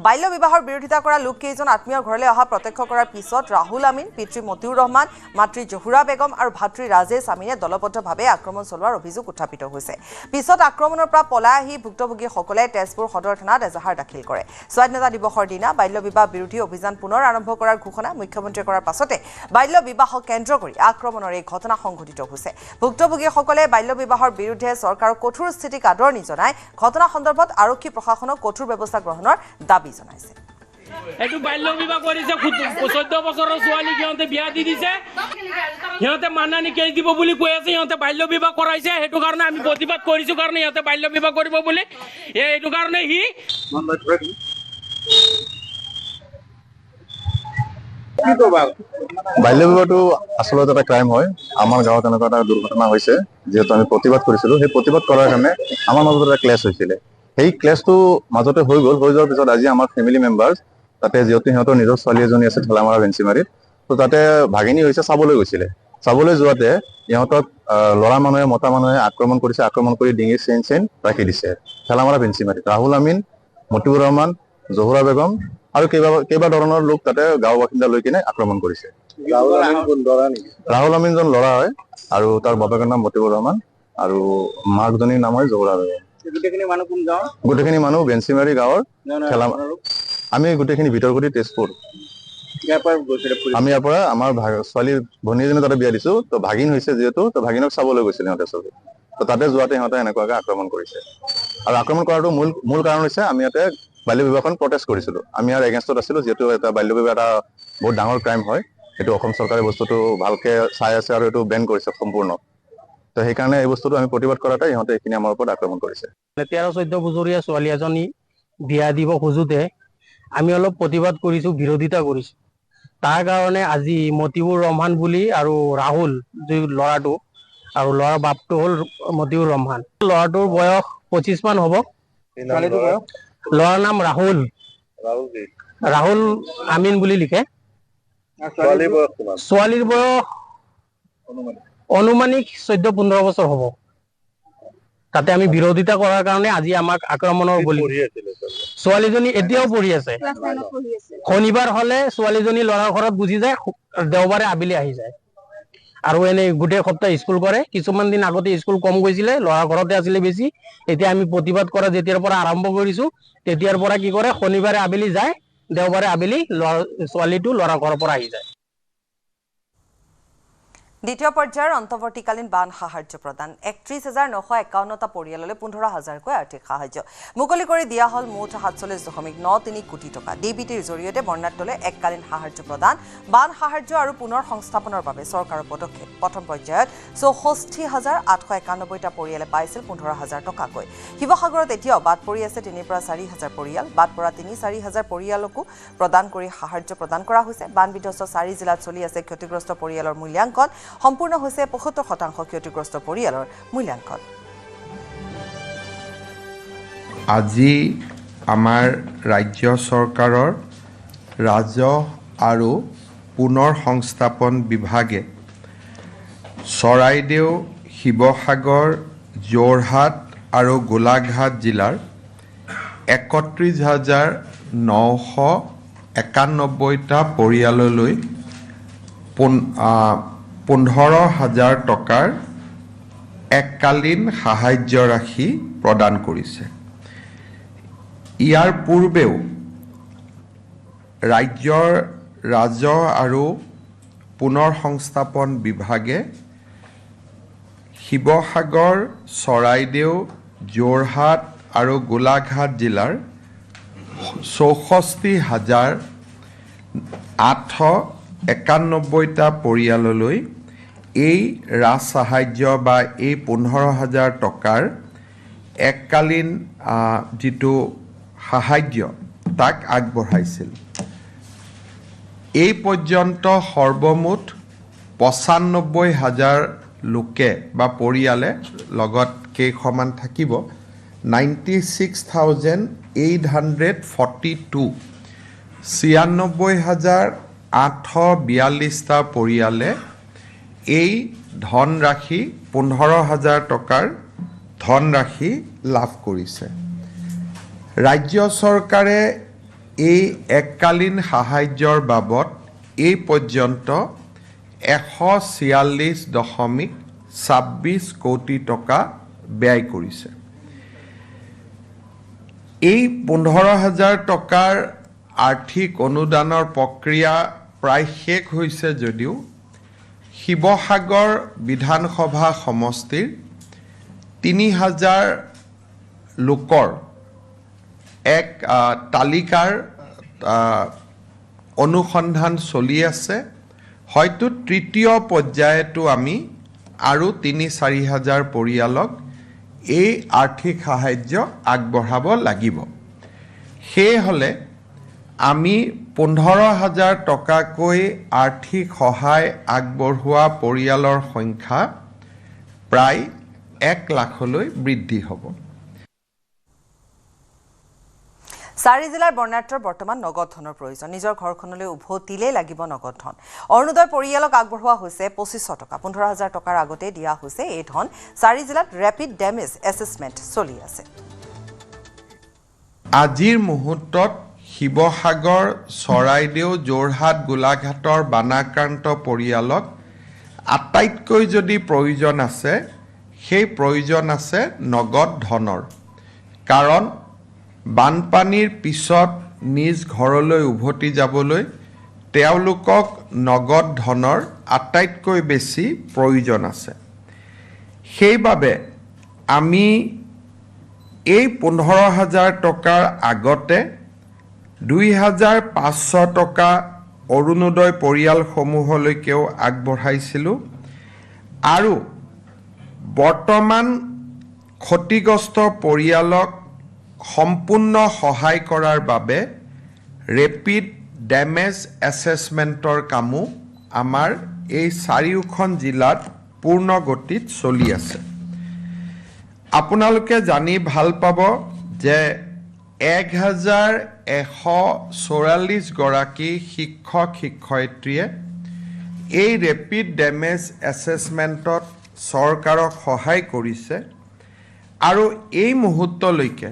বাল্য বিবাহৰ বিৰোধিতা কৰা লোককেইজন আত্মীয়ৰ ঘৰলৈ অহা প্ৰত্যক্ষ কৰাৰ পিছত ৰাহুল আমিন, পিতৃ মতিউৰ ৰহমান, মাতৃ জহুৰা বেগম আৰু ভাতৃ ৰাজেশ আমিনে দলবদ্ধভাৱে আক্ৰমণ চলোৱাৰ অভিযোগ উত্থাপিত হৈছে। পিছত আক্ৰমণৰ পৰা পলাই আহি ভুক্তভোগীসকলে তেজপুৰ সদৰ থানাত এজাহাৰ দাখিল কৰে। স্বাধীনতা দিৱসৰ দিনা বাল্য বিবাহ বিৰোধী অভিযান পুনৰ আৰম্ভ কৰাৰ ঘোষণা মুখ্যমন্ত্ৰীয়ে কৰাৰ পাছতে বাল্য বিবাহক কেন্দ্ৰ কৰি আক্ৰমণৰ এই ঘটনা সংঘটিত হৈছে। ভুক্তভোগীসকলে বাল্য বিবাহৰ বিৰুদ্ধে চৰকাৰৰ কঠোৰ স্থিতিক আদৰণি জনাই ঘটনা সন্দৰ্ভত আৰক্ষী প্ৰশাসনক কঠোৰ ব্যৱস্থা গ্ৰহণৰ দাবী জনাইছে। এইটো বাল্য বিবাহ কৰিছে, 14 বছৰৰ ছোৱালীক সিহঁতে বিয়া দি দিছে, সিহঁতে মাননি কেছ দিব বুলি কৈ আছে, সিহঁতে বাল্য বিবাহ কৰাইছে। সেইটো কাৰণে আমি প্ৰতিবাদ কৰিছো, কাৰণে সিহঁতে বাল্য বিবাহ কৰিব বুলি। এইটো কাৰণে বাল্য বিবাহটো আচলতে এটা ক্ৰাইম হয়। আমাৰ গাঁৱত এনেকুৱা এটা দুৰ্ঘটনা হৈছে, যিহেতু আমি প্ৰতিবাদ কৰিছিলো। সেই প্ৰতিবাদ কৰাৰ কাৰণে আমাৰ মাজত এটা ক্লেছ হৈছিলে। সেই ক্লেছটো মাজতে হৈ যোৱাৰ পিছত আজি আমাৰ ফেমিলি মেম্বাৰ্ছ তাতে, যিহেতু সিহঁতৰ নিজৰ ছোৱালী এজনী আছে ঠেলামাৰা ভেঞ্চিমাৰীত, তো তাতে ভাগিনী হৈছে, চাবলৈ গৈছিলে। চাবলৈ যোৱাতে ইহঁতক ল'ৰা মানুহে মতা মানুহে আক্ৰমণ কৰিছে। আক্ৰমণ কৰি ডিঙিৰ চেইন ৰাখি দিছে ঠেলামাৰা ভেঞ্চিমাৰীত। ৰাহুল আমিন, মতিউৰ ৰহমান, জহুৰা বেগম আৰু কেইবা ধৰণৰ লোক তাতে গাঁও বাসিন্দা লৈ কিনে আক্ৰমণ কৰিছে। ৰাহুল আমিনজন ল'ৰা হয় আৰু তাৰ বাপেকৰ নাম মতিউৰ ৰহমান আৰু মাকজনীৰ নাম হয় জোহৰা বেগম। গোটেইখিনি মানুহ বেঞ্চিমাৰী গাঁৱৰ আমি গোটেইখিনি ভিতৰগুটি তেজপুৰ। আমি ইয়াৰ পৰা আমাৰ ছোৱালীৰ ভনী এজনী তাতে বিয়া দিছো, তো ভাগিন হৈছে যিহেতু, তো ভাগিনক চাবলৈ গৈছিল সিহঁতে চবে। তো তাতে যোৱাতে সিহঁতে এনেকুৱাকে আক্ৰমণ কৰিছে আৰু আক্ৰমণ কৰাটো মূল কাৰণ হৈছে আমি ইয়াতে বাল্য বিবাহখন প্ৰটেষ্ট কৰিছিলো। আমি ইয়াৰ এগেইনষ্টত আছিলো, যিহেতু এটা বাল্য বিবাহ এটা বহুত ডাঙৰ ক্ৰাইম হয়। সেইটো অসম চৰকাৰে বস্তুটো ভালকে চাই আছে আৰু এইটো বেন কৰিছে সম্পূৰ্ণ। তো সেইকাৰণে এই বস্তুটো আমি প্ৰতিবাদ কৰাতে ইহঁতে এইখিনি আমাৰ ওপৰত আক্ৰমণ কৰিছে। 13-14 বছৰীয়া ছোৱালী এজনী বিয়া দিব খোজোতে আমি অলপ প্ৰতিবাদ কৰিছো, বিৰোধিতা কৰিছো। তাৰ কাৰণে আজি মতিউৰ ৰহমান বুলি আৰু ৰাহুল যি ল'ৰাটো আৰু ল'ৰাৰ বাপটো হ'ল মতিউৰ ৰহমান। ল'ৰাটোৰ বয়স 25 মান হ'ব। ল'ৰাৰ নাম ৰাহুল আমিন বুলি লিখে। ছোৱালীৰ বয়স অনুমানিক 14-15 বছৰ হ'ব। তাতে আমি বিৰোধিতা কৰাৰ কাৰণে আজি আমাক আক্ৰমণৰ বলি। ছোৱালীজনী এতিয়াও পঢ়ি আছে। শনিবাৰ হলে ছোৱালীজনী ল'ৰাৰ ঘৰত গুচি যায়, দেওবাৰে আবেলি আহি যায়। আৰু এনেই গোটেই সপ্তাহ স্কুল কৰে। কিছুমান দিন আগতে স্কুল কম গৈছিলে, ল'ৰাৰ ঘৰতে আছিলে বেছি। এতিয়া আমি প্ৰতিবাদ কৰা যেতিয়াৰ পৰা আৰম্ভ কৰিছো, তেতিয়াৰ পৰা কি কৰে, শনিবাৰে আবেলি যায়, দেওবাৰে আবেলি ছোৱালীটো ল'ৰাৰ ঘৰৰ পৰা আহি যায়। দ্বিতীয় পৰ্যায়ৰ অন্তৱৰ্তীকালীন বান সাহায্য প্ৰদান 31,951টা পৰিয়াললৈ 15,000কৈ আৰ্থিক সাহায্য মুকলি কৰি দিয়া হ'ল। মুঠ 47.93 কোটি টকা ডিবিটিৰ জৰিয়তে বৰ্ণাঢ্যলৈ এককালীন সাহায্য প্ৰদান, বান সাহায্য আৰু পুনৰ সংস্থাপনৰ বাবে চৰকাৰৰ পদক্ষেপ। প্ৰথম পৰ্যায়ত 64,891টা পৰিয়ালে পাইছিল 15,000 টকাকৈ। শিৱসাগৰত এতিয়াও বাদ পৰি আছে 3,000 পৰা 4,000 পৰিয়াল। বাদ পৰা 3-4 হাজাৰ পৰিয়ালকো প্ৰদান কৰি সাহায্য প্ৰদান কৰা হৈছে। বান বিধ্বস্ত 4 জিলাত চলি আছে ক্ষতিগ্ৰস্ত পৰিয়ালৰ মূল্যাংকন। সম্পূৰ্ণ হৈছে 75% ক্ষতিগ্ৰস্ত পৰিয়ালৰ মূল্যাংকন। আজি আমাৰ ৰাজ্য চৰকাৰৰ ৰাজহ আৰু পুনৰ সংস্থাপন বিভাগে চৰাইদেউ, শিৱসাগৰ, যোৰহাট আৰু গোলাঘাট জিলাৰ 31,991টা পৰিয়াললৈ 15,000 টকাৰ এককালীন সাহায্য ৰাশি প্ৰদান কৰিছে। ইয়াৰ পূৰ্বেও ৰাজ্যৰ ৰাজহ আৰু পুনৰ সংস্থাপন বিভাগে শিৱসাগৰ, চৰাইদেউ, যোৰহাট আৰু গোলাঘাট জিলাৰ 64,891টা পৰিয়াললৈ এই ৰাজ সাহায্য বা এই 15,000 টকাৰ এককালীন যিটো সাহায্য তাক আগবঢ়াইছিল। এই পৰ্যন্ত সৰ্বমুঠ 95,000 লোকে বা পৰিয়ালে লগত কেইখনমান থাকিব 96,842 96,842টা পৰিয়ালে এই ধনৰাশি 15,000 টকাৰ ধনৰাশি লাভ কৰিছে। ৰাজ্য চৰকাৰে এই এককালীন সাহায্যৰ বাবদ এই পৰ্যন্ত 146.26 কোটি টকা ব্যয় কৰিছে। এই 15,000 টকাৰ আৰ্থিক অনুদানৰ প্ৰক্ৰিয়া প্ৰায় শেষ হৈছে যদিও শিৱসাগৰ বিধানসভা সমষ্টিৰ 3,000 লোকৰ এক তালিকাৰ অনুসন্ধান চলি আছে। হয়তো তৃতীয় পৰ্যায়তো আমি আৰু 3-4 হাজাৰ পৰিয়ালক এই আৰ্থিক সাহায্য আগবঢ়াব লাগিব। সেয়েহ'লে আমি 15,000 টকাকৈ আৰ্থিক সহায় আগবঢ়োৱা পৰিয়ালৰ সংখ্যা প্ৰায় 1 লাখলৈ বৃদ্ধি হ'ব। 4 জিলাৰ বৰ্ণাঢ্যৰ বৰ্তমান নগদ ধনৰ প্ৰয়োজন। নিজৰ ঘৰখনলৈ উভতিলেই লাগিব নগদ ধন। অৰুণোদয় পৰিয়ালক আগবঢ়োৱা হৈছে 2,500 টকা। 15,000 টকাৰ আগতে দিয়া হৈছে এই ধন। 4 জিলাত ৰেপিড ডেমেজ এছেছমেণ্ট চলি আছে। আজিৰ মুহূৰ্তত শিৱসাগৰ চৰাইদেউ যোৰহাট গোলাঘাটৰ বানাক্ৰান্ত পৰিয়ালক আটাইতকৈ যদি প্ৰয়োজন আছে সেই প্ৰয়োজন আছে নগদ ধনৰ কাৰণ বানপানীৰ পিছত নিজ ঘৰলৈ উভতি যাবলৈ তেওঁলোকক নগদ ধনৰ আটাইতকৈ বেছি প্ৰয়োজন আছে সেইবাবে আমি এই 15,000 টকাৰ আগতে 2,500 টকা অৰুণোদয় পৰিয়ালসমূহলৈকেও আগবঢ়াইছিলোঁ আৰু বৰ্তমান ক্ষতিগ্ৰস্ত পৰিয়ালক সম্পূৰ্ণ সহায় কৰাৰ বাবে ৰেপিড ডেমেজ এছেছমেণ্টৰ কামো আমাৰ এই চাৰিওখন জিলাত পূৰ্ণ গতিত চলি আছে আপোনালোকে জানি ভাল পাব যে 1,144 গৰাকী শিক্ষক শিক্ষয়িত্ৰীয়ে এই ৰেপিড ডেমেজ এছেছমেণ্টত চৰকাৰক সহায় কৰিছে আৰু এই মুহূৰ্তলৈকে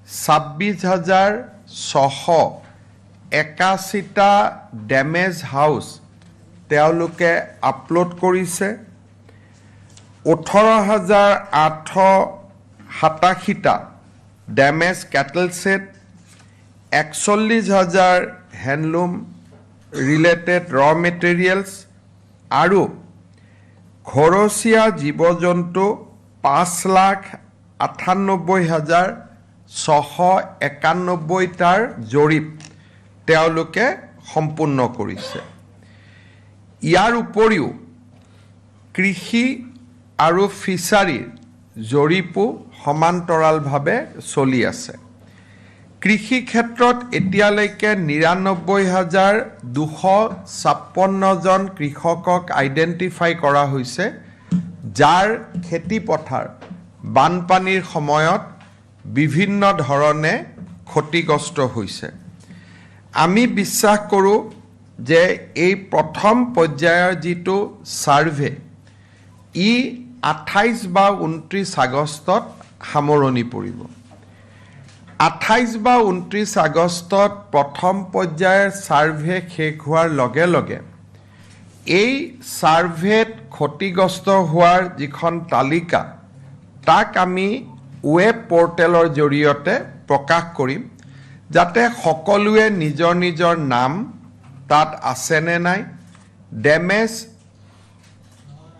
26,681টা ডেমেজ হাউচ তেওঁলোকে আপলোড কৰিছে 18,887টা damage cattle shed 41,000 handloom related ৰ মেটেৰিয়েলছ আৰু ঘৰচীয়া জীৱ জন্তু 5,98,691টাৰ জৰীপ তেওঁলোকে সম্পূৰ্ণ কৰিছে ইয়াৰ উপৰিও কৃষি আৰু ফিচাৰীৰ জৰীপো সমান্তৰালভাৱে চলি আছে কৃষি ক্ষেত্ৰত এতিয়ালৈকে 99,256 জন কৃষকক আইডেণ্টিফাই কৰা হৈছে যাৰ খেতি পথাৰ বানপানীৰ সময়ত বিভিন্ন ধৰণে ক্ষতিগ্ৰস্ত হৈছে আমি বিশ্বাস কৰোঁ যে এই প্ৰথম পৰ্যায়ৰ যিটো সাৰ্ভে ই 28 বা 29 আগষ্টত সামৰণি পৰিব 28 বা 29 আগষ্টত প্ৰথম পৰ্যায়ৰ সাৰ্ভে শেষ হোৱাৰ লগে লগে এই সাৰ্ভেত ক্ষতিগ্ৰস্ত হোৱাৰ যিখন তালিকা তাক আমি ৱেব পৰ্টেলৰ জৰিয়তে প্ৰকাশ কৰিম যাতে সকলোৱে নিজৰ নিজৰ নাম তাত আছে নে নাই ডেমেজ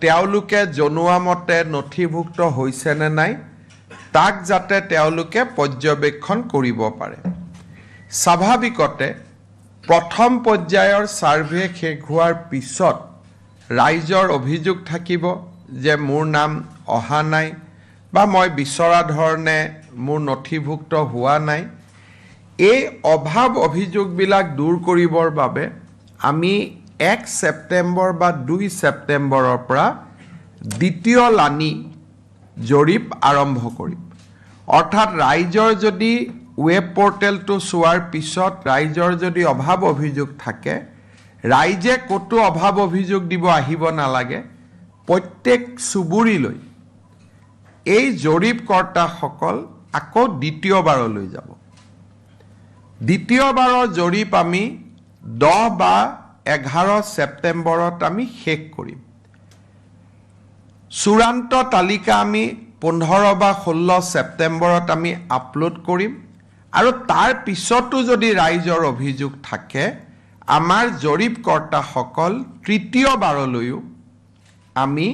তেওঁলোকে জনোৱা মতে নথিভুক্ত হৈছে নে নাই তাক যাতে তেওঁলোকে পৰ্যবেক্ষণ কৰিব পাৰে স্বাভাৱিকতে প্ৰথম পৰ্যায়ৰ সাৰ্ভে শেষ হোৱাৰ পিছত ৰাইজৰ অভিযোগ থাকিব যে মোৰ নাম অহা নাই বা মই বিচৰা ধৰণে মোৰ নথিভুক্ত হোৱা নাই এই অভাৱ অভিযোগবিলাক দূৰ কৰিবৰ বাবে আমি 1 ছেপ্টেম্বৰ বা 2 ছেপ্টেম্বৰৰ পৰা দ্বিতীয় লানি জৰীপ আৰম্ভ কৰিম অৰ্থাৎ ৰাইজৰ যদি ৱেব পৰ্টেলটো চোৱাৰ পিছত ৰাইজৰ যদি অভাৱ অভিযোগ থাকে ৰাইজে কতো অভাৱ অভিযোগ দিব আহিব নালাগে প্ৰত্যেক চুবুৰীলৈ এই জৰীপকৰ্তাসকল আকৌ দ্বিতীয়বাৰলৈ যাব দ্বিতীয়বাৰৰ জৰীপ আমি 10 বা 11 ছেপ্টেম্বৰত আমি শেষ কৰিম চূড়ান্ত তালিকা আমি 15 বা 16 ছেপ্টেম্বৰত আমি আপলোড কৰিম আৰু তাৰ পিছতো যদি ৰাইজৰ অভিযোগ থাকে আমাৰ জৰীপকৰ্তাসকল তৃতীয়বাৰলৈও আমি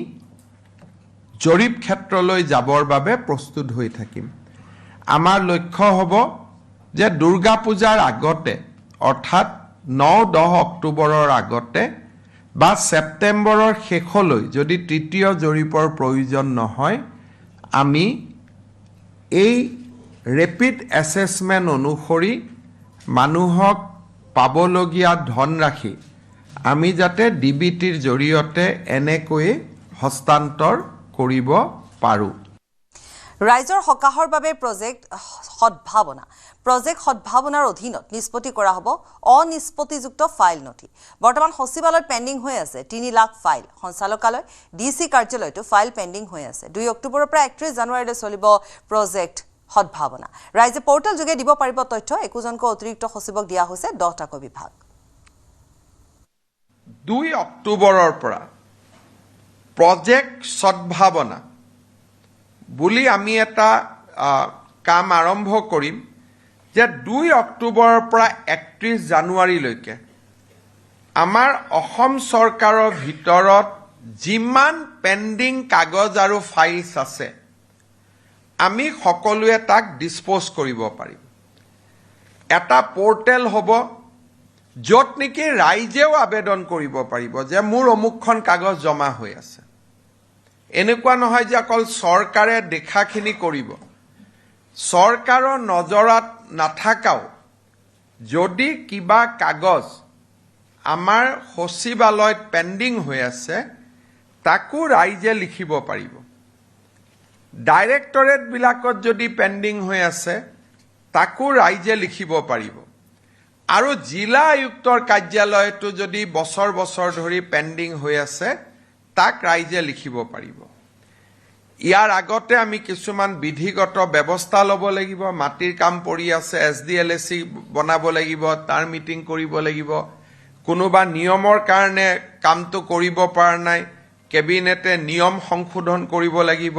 জৰীপ ক্ষেত্ৰলৈ যাবৰ বাবে প্ৰস্তুত হৈ থাকিম আমাৰ লক্ষ্য হ'ব যে দুৰ্গা পূজাৰ আগতে অৰ্থাৎ 9-10 অক্টোবৰৰ আগতে বা ছেপ্টেম্বৰৰ শেষলৈ যদি তৃতীয় জৰীপৰ প্ৰয়োজন নহয় আমি এই ৰেপিড এছেছমেণ্ট অনুসৰি মানুহক পাবলগীয়া ধনৰাশি আমি যাতে ডিবিটিৰ জৰিয়তে এনেকৈ হস্তান্তৰ কৰিব পাৰোঁ ৰাইজৰ সকাহৰ বাবে প্ৰজেক্ট সদ্ভাৱনাৰ অধীনত নিষ্পত্তি কৰা হ'ব অনিষ্পত্তিযুক্ত ফাইল নথি বৰ্তমান সচিবালয়ত পেণ্ডিং হৈ আছে 3 লাখ ফাইল সঞ্চালকালয় ডিসি কাৰ্যালয়তো ফাইল পেণ্ডিং হৈ আছে 2 অক্টোবৰৰ পৰা 31 জানুৱাৰীলৈ চলিব প্ৰজেক্ট সদ্ভাৱনা ৰাইজে পৰ্টেল যোগে দিব পাৰিব তথ্য 21জনকৈ অতিৰিক্ত সচিবক দিয়া হৈছে 10টাকৈ বিভাগ 2 অক্টোবৰৰ পৰা প্ৰজেক্ট সদ্ভাৱনা বুলি আমি এটা কাম আৰম্ভ কৰিম যে 2 অক্টোবৰৰ পৰা 31 জানুৱাৰীলৈকে আমাৰ অসম চৰকাৰৰ ভিতৰত যিমান পেণ্ডিং কাগজ আৰু ফাইলছ আছে আমি সকলোৱে তাক ডিসপোজ কৰিব পাৰিম এটা পোৰ্টেল হ'ব য'ত নেকি ৰাইজেও আবেদন কৰিব পাৰিব যে মোৰ অমুকখন কাগজ জমা হৈ আছে এনেকুৱা নহয় যে অকল চৰকাৰে দেখাখিনি কৰিব চৰকাৰৰ নজৰত নাথাকাও যদি কিবা কাগজ আমাৰ সচিবালয়ত পেণ্ডিং হৈ আছে তাকো ৰাইজে লিখিব পাৰিব ডাইৰেক্টৰেট বিলাকত যদি পেণ্ডিং হৈ আছে তাকো ৰাইজে লিখিব পাৰিব আৰু জিলা আয়ুক্তৰ কাৰ্যালয়টো যদি বছৰ বছৰ ধৰি পেণ্ডিং হৈ আছে তাক ৰাইজে লিখিব পাৰিব ইয়াৰ আগতে আমি কিছুমান বিধিগত ব্যৱস্থা ল'ব লাগিব মাটিৰ কাম পৰি আছে SDLSC বনাব লাগিব তাৰ মিটিং কৰিব লাগিব কোনোবা নিয়মৰ কাৰণে কামটো কৰিব পৰা নাই কেবিনেটে নিয়ম সংশোধন কৰিব লাগিব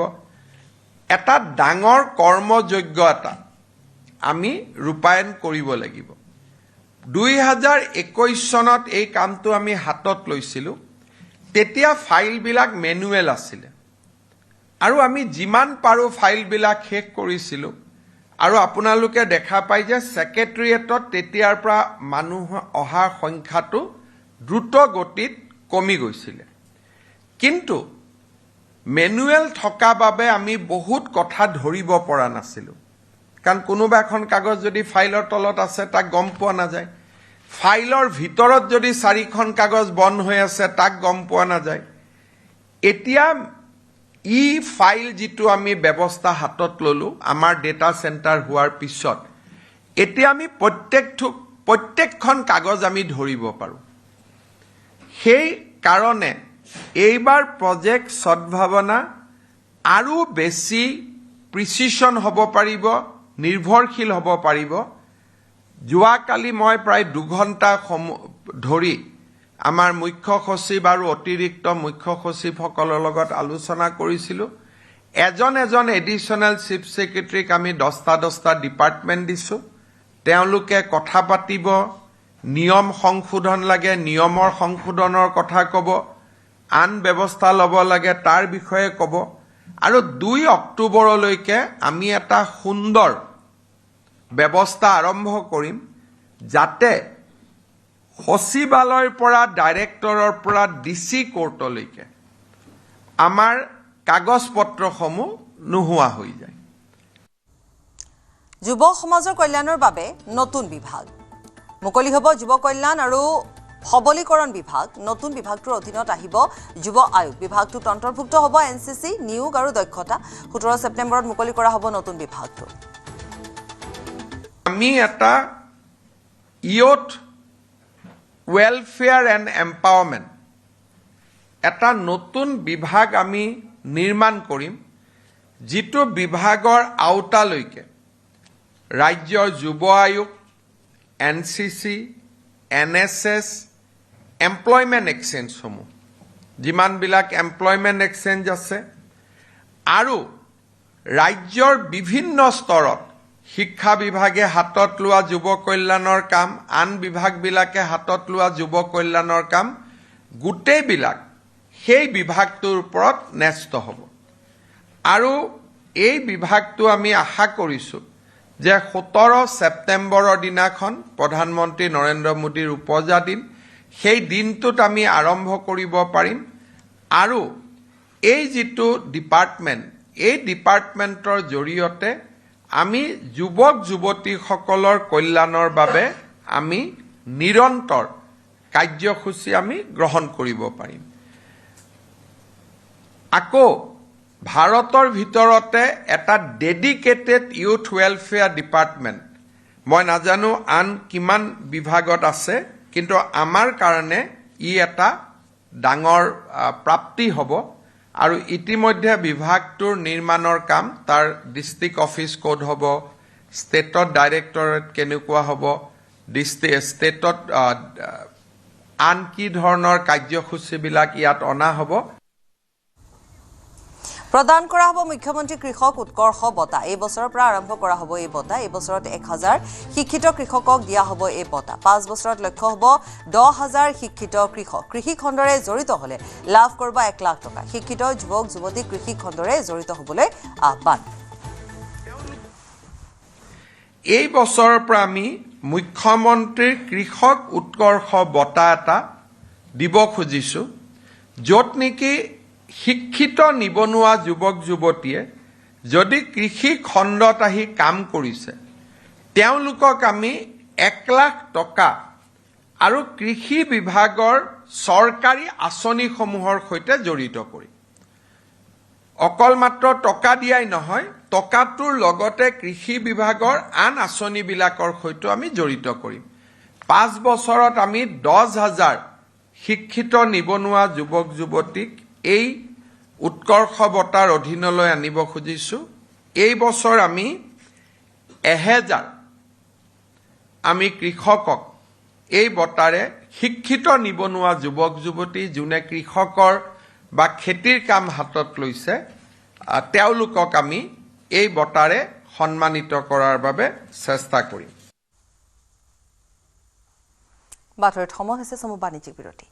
এটা ডাঙৰ কৰ্মযোগ্য এটা আমি ৰূপায়ণ কৰিব লাগিব 2021 চনত এই কামটো আমি হাতত লৈছিলো তেতিয়া ফাইল বিলাক মেনুৱেল আছিল আৰু আমি যিমান পাৰো ফাইল বিলাক শেষ কৰিছিলো আৰু আপোনালোকে দেখা পাই যে সেক্ৰেটাৰিয়েটত তেতিয়াৰ পৰা মানুহ অহাৰ সংখ্যাটো দ্ৰুত গতিত কমি গৈছিল কিন্তু মেনুৱেল থকা বাবে আমি বহুত কথা ধৰিব পৰা নাছিলো কাৰণ কোনোবা এখন কাগজ যদি ফাইলৰ তলত আছে তাক গম পোৱা নাযায় ফাইলৰ ভিতৰত যদি 4খন কাগজ বন্ধ হৈ আছে তাক গম পোৱা নাযায় এতিয়া ই ফাইল যেটো আমি ব্যৱস্থা হাতত ললো আমাৰ ডেটা সেন্টাৰ হোৱাৰ পিছত এতিয়া আমি প্ৰত্যেকখন কাগজ আমি ধৰিব পাৰো সেই কাৰণে এইবাৰ প্ৰজেক্ট সদ্ভাৱনা আৰু বেছি প্ৰিচিশন হ'ব পাৰিব নিৰ্ভৰশীল হ'ব পাৰিব যোৱাকালি মই প্ৰায় 2 ঘণ্টা ধৰি আমাৰ মুখ্য সচিব আৰু অতিৰিক্ত মুখ্য সচিবসকলৰ লগত আলোচনা কৰিছিলো এজন এডিশনাল চিফ সেক্ৰেটাৰীক আমি 10টা ডিপাৰ্টমেন্ট দিছো তেওঁলোকে কথা পাতিব নিয়ম সংশোধন লাগে নিয়মৰ সংশোধনৰ কথা ক'ব আন ব্যৱস্থা ল'ব লাগে তাৰ বিষয়ে ক'ব আৰু 2 অক্টোবৰলৈকে আমি এটা সুন্দৰ ব্যৱস্থা আৰম্ভ কৰিম যাতে সচিবালয়ৰ পৰা ডাইৰেক্টৰৰ পৰা ডিসি কোৰ্টলৈকে আমাৰ কাগজ পত্ৰসমূহ নোহোৱা হৈ যায় যুৱ সমাজৰ কল্যাণৰ বাবে নতুন বিভাগ মুকলি হ'ব যুৱ কল্যাণ আৰু সবলীকৰণ বিভাগ নতুন বিভাগটোৰ অধীনত আহিব যুৱ আয়োগ বিভাগটোত অন্তৰ্ভুক্ত হ'ব NCC নিয়োগ আৰু দক্ষতা 17 ছেপ্টেম্বৰত মুকলি কৰা হ'ব নতুন বিভাগটো আমি এটা ইয়থ ওয়েলফেয়াৰ এন্ড এম্পাওয়াৰমেন্ট এটা নতুন বিভাগ আমি নিৰ্মাণ কৰিম যেটো বিভাগৰ আওতালৈকে ৰাজ্যৰ যুৱ আয়োগ NCC NSS এমপ্লয়মেন্ট এক্সচেঞ্জ সমূহ যিমান বিলাক এমপ্লয়মেন্ট এক্সচেঞ্জ আছে আৰু ৰাজ্যৰ বিভিন্ন স্তৰত শিক্ষা বিভাগে হাতত লোৱা যুৱ কল্যাণৰ কাম আন বিভাগ বিলাকে হাতত লোৱা যুৱ কল্যাণৰ কাম গুটেই বিলাক সেই বিভাগটোৰ ওপৰত ন্যস্ত হ'ব আৰু এই বিভাগটো আমি আশা কৰিছো যে 17 ছেপ্টেম্বৰৰ দিনাখন প্ৰধানমন্ত্ৰী নৰেন্দ্ৰ মোদীৰ উপজা দিন সেই দিনটোত আমি আৰম্ভ কৰিব পাৰিম আৰু এই যেটো ডিপাৰ্টমেন্ট এই ডিপাৰ্টমেন্টৰ জৰিয়তে আমি যুৱক যুৱতীসকলৰ কল্যাণৰ বাবে আমি নিৰন্তৰ কাৰ্যসূচী আমি গ্ৰহণ কৰিব পাৰিম আকৌ ভাৰতৰ ভিতৰতে এটা ডেডিকেটেড ইউথ ওয়েলফেয়াৰ ডিপাৰ্টমেন্ট মই নাজানো আন কিমান বিভাগত আছে কিন্তু আমাৰ কাৰণে ই এটা ডাঙৰ প্ৰাপ্তি হ'ব আৰু ইতিমধ্যে বিভাগটোৰ নিৰ্মাণৰ কাম তাৰ ডিষ্ট্ৰিক্ট অফিচ ক'ত হ'ব, ষ্টেটত ডাইৰেক্টৰেট কেনেকুৱা হ'ব, ষ্টেটত আন কি ধৰণৰ কাৰ্যসূচীবিলাক ইয়াত অনা হ'ব। প্ৰদান কৰা হ'ব মুখ্যমন্ত্ৰী কৃষক উৎকৰ্ষ বঁটা। এই বছৰৰ পৰা আৰম্ভ কৰা হ'ব এই বঁটা। এই বছৰত 1000 শিক্ষিত কৃষকক দিয়া হ'ব এই বঁটা। 5 বছৰত লক্ষ্য হ'ব 10,000 শিক্ষিত কৃষক। কৃষি খণ্ডৰে জড়িত হ'লে লাভ কৰিব 1 লাখ টকা। শিক্ষিত যুৱক যুৱতী কৃষি খণ্ডৰে জড়িত হ'বলৈ আহ্বান। এই বছৰৰ পৰা আমি মুখ্যমন্ত্ৰীৰ কৃষক উৎকৰ্ষ বঁটা এটা দিব খুজিছোঁ, য'ত নেকি শিক্ষিত নিবনুৱা যুৱক যুৱতীয়ে যদি কৃষি খণ্ডত আহি কাম কৰিছে তেওঁলোকক আমি 1 লাখ টকা আৰু কৃষি বিভাগৰ চৰকাৰী আঁচনিসমূহৰ সৈতে জড়িত কৰিম। অকল মাত্ৰ টকা দিয়াই নহয়, টকাটোৰ লগতে কৃষি বিভাগৰ আন আঁচনিবিলাকৰ সৈতে আমি জড়িত কৰিম। 5 বছৰত আমি 10,000 শিক্ষিত নিবনুৱা যুৱক যুৱতীক এই উৎকৰ্ষ বঁটাৰ অধীনলৈ আনিব খুজিছোঁ। এই বছৰ আমি 1000 আমি কৃষকক এই বঁটাৰে শিক্ষিত নিবনুৱা যুৱক যুৱতী যোনে কৃষকৰ বা খেতিৰ কাম হাতত লৈছে তেওঁলোকক আমি এই বঁটাৰে সন্মানিত কৰাৰ বাবে চেষ্টা কৰিম। বাতৰিত সময় হৈছে চমু বাণিজ্যিক বিৰতি।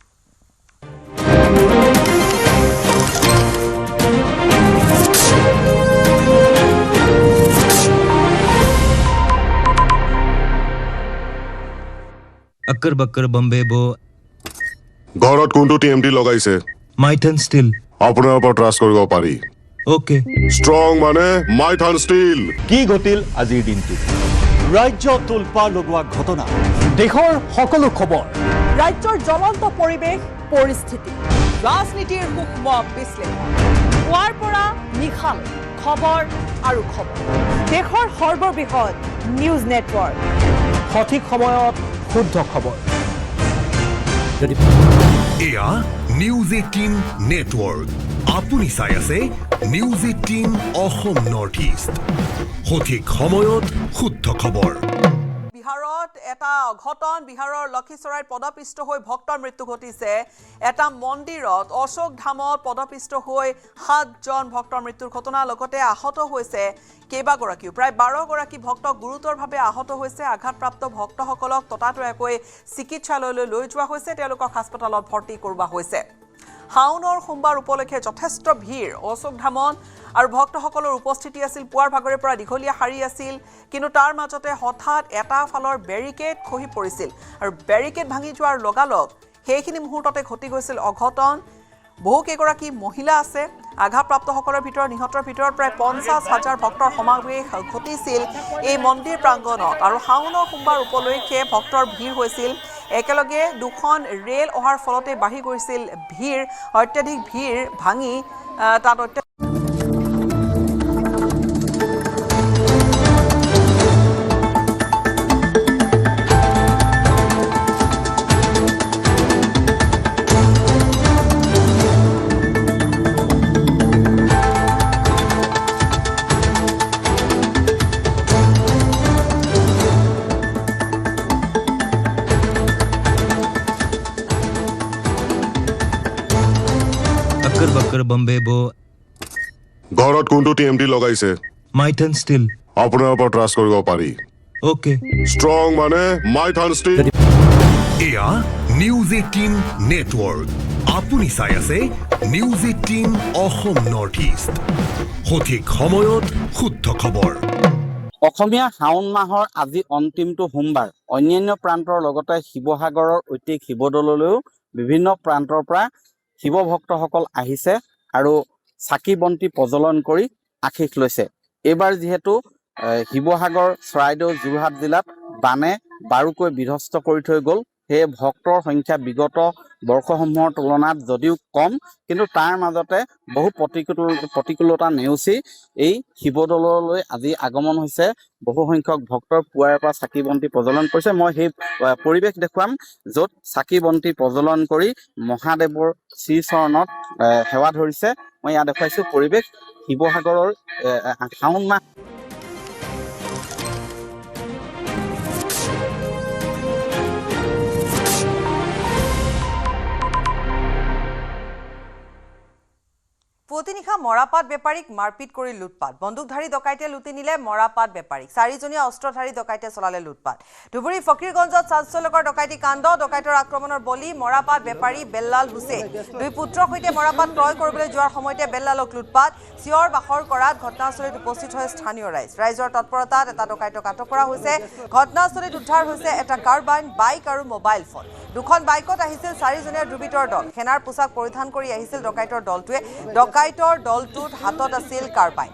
अक्कर बक्कर बम्बे बो ঘৰত কোনটো টিএমটি লগাইছে? माइथन स्टील আপোনাৰ ওপৰত ট্ৰাষ্ট কৰিব পাৰি। ओके ষ্ট্ৰং মানে মাইথান ষ্টীল। কি ঘটিল আজিৰ দিনটো? ৰাজ্য তোলপা লগোৱা ঘটনা, দেশৰ সকলো খবৰ, ৰাজ্যৰ জ্বলন্ত পৰিৱেশ পৰিস্থিতি, ৰাজনীতিৰ সূক্ষ্ম বিশ্লেষণ, পুৱাৰ পৰা নিশাল খবৰ আৰু খবৰ। দেশৰ সৰ্ববৃহৎ নিউজ নেটৱৰ্ক, সঠিক সময়ত শুদ্ধ খবৰ। এয়া নিউজ 18 নেটৱৰ্ক। আপুনি চাই আছে নিউজ 18 অসম নৰ্থ ইষ্ট, সঠিক সময়ত শুদ্ধ খবৰ। বিহাৰত এটা অঘটন। বিহাৰৰ লক্ষীসৰাইত পদপিষ্ট হৈ ভক্তৰ মৃত্যু ঘটিছে। এটা মন্দিৰত অশোক ধামত পদপিষ্ট হৈ 7জন ভক্তৰ মৃত্যুৰ ঘটনা, লগতে আহত হৈছে কেইবাগৰাকীও। প্ৰায় 12 গৰাকী ভক্ত গুৰুতৰভাৱে আহত হৈছে। আঘাতপ্ৰাপ্ত ভক্তসকলক ততাতৈয়াকৈ চিকিৎসালয়লৈ লৈ যোৱা হৈছে, তেওঁলোকক হাস্পতালত ভৰ্তি কৰোৱা হৈছে। শাওনৰ সোমবাৰ উপলক্ষে যথেষ্ট ভিৰ অশোক ধামত আৰু ভক্তসকলৰ উপস্থিতি আছিল। পুৱাৰ ভাগৰে পৰা দীঘলীয়া শাৰী আছিল, কিন্তু তাৰ মাজতে হঠাৎ এটা ফালৰ বেৰিকেড খহি পৰিছিল আৰু বেৰিকেড ভাঙি যোৱাৰ লগালগ সেইখিনি মুহূৰ্ততে ঘটি গৈছিল অঘটন। বহুকেইগৰাকী মহিলা আছে। আঘাতপ্ৰাপ্তসকলৰ ভিতৰত নিহতৰ ভিতৰত প্ৰায় 50,000 ভক্তৰ সমাৱেশ ঘটিছিল এই মন্দিৰ প্ৰাংগণত। আৰু শাওনৰ সোমবাৰ উপলক্ষে ভক্তৰ ভিৰ হৈছিল। একেলগে দুখন ৰেল অহাৰ ফলতে বাঢ়ি গৈছিল ভিৰ। অত্যাধিক ভিৰ ভাঙি তাত अक्कर बक्कर बम्बे बो ঘৰত কোনটো টিএমটি লগাইছে? माइथन स्टील আপোনাৰ ওপৰত ট্ৰাষ্ট কৰিব পাৰি। ओके ষ্ট্ৰং মানে মাইথান ষ্টীল। এয়া নিউজ 18 নেটৱৰ্ক। আপুনি চাই আছে নিউজ 18 অসম নৰ্থ ইষ্ট, সঠিক সময়ত শুদ্ধ খবৰ। অসমীয়া শাওণ মাহৰ আজি অন্তিমটো সোমবাৰ। অন্যান্য প্ৰান্তৰ লগতে শিৱসাগৰৰ ঐতিক শিৱদৌললৈও বিভিন্ন প্ৰান্তৰ পৰা শিৱ ভক্তসকল আহিছে আৰু চাকি বন্তি প্ৰজ্বলন কৰি আশীষ লৈছে। এইবাৰ যিহেতু শিৱসাগৰ, চৰাইদেউ, যোৰহাট জিলাত বানে বাৰুকৈ বিধ্বস্ত কৰি থৈ গ'ল সেই ভক্তৰ সংখ্যা বিগত বৰ্ষসমূহৰ তুলনাত যদিও কম, কিন্তু তাৰ মাজতে বহু প্ৰতিকূলতা নেওচি এই শিৱদৌললৈ আজি আগমন হৈছে বহু সংখ্যক ভক্তৰ পুৱাৰে পৰা চাকি বন্তি প্ৰজ্বলন কৰিছে। মই সেই পৰিৱেশ দেখুৱাম য'ত চাকি বন্তি প্ৰজ্বলন কৰি মহাদেৱৰ শ্ৰীচৰণত সেৱা ধৰিছে। মই ইয়াত দেখুৱাইছো পৰিৱেশ শিৱসাগৰৰ শাওণ মাহ পুৱতিনিশা মৰাপাট বেপাৰীক মাৰপিট কৰি লুটপাট। বন্দুকধাৰী ডকাইতে লুটি নিলে মৰাপাট বেপাৰীক। 4জনীয়া অস্ত্ৰধাৰী ডকাইতে চলালে লুটপাট। ধুবুৰী ফকীৰগঞ্জত চাঞ্চল্যকৰ ডকাইতি কাণ্ড। ডকাইতৰ আক্ৰমণৰ বলি মৰাপাট বেপাৰী বেল্লাল হুছেইন। 2 পুত্ৰৰ সৈতে মৰাপাট ক্ৰয় কৰিবলৈ যোৱাৰ সময়তে বেল্লালক লুটপাট। চিঞৰ বাখৰ কৰাত ঘটনাস্থলীত উপস্থিত হয় স্থানীয় ৰাইজ। ৰাইজৰ তৎপৰতাত এটা ডকাইতক আটক কৰা হৈছে। ঘটনাস্থলীত উদ্ধাৰ হৈছে এটা কাৰ্বাইন, বাইক আৰু মোবাইল ফোন। 2খন বাইকত আহিছিল 4জনীয়া দুৰ্বৃত্তৰ দল। সেনাৰ পোছাক পৰিধান কৰি আহিছিল ডকাইতৰ দলটোৱে। ডকাইতৰ দলটোত হাতত আছিল কাৰ্বাইন।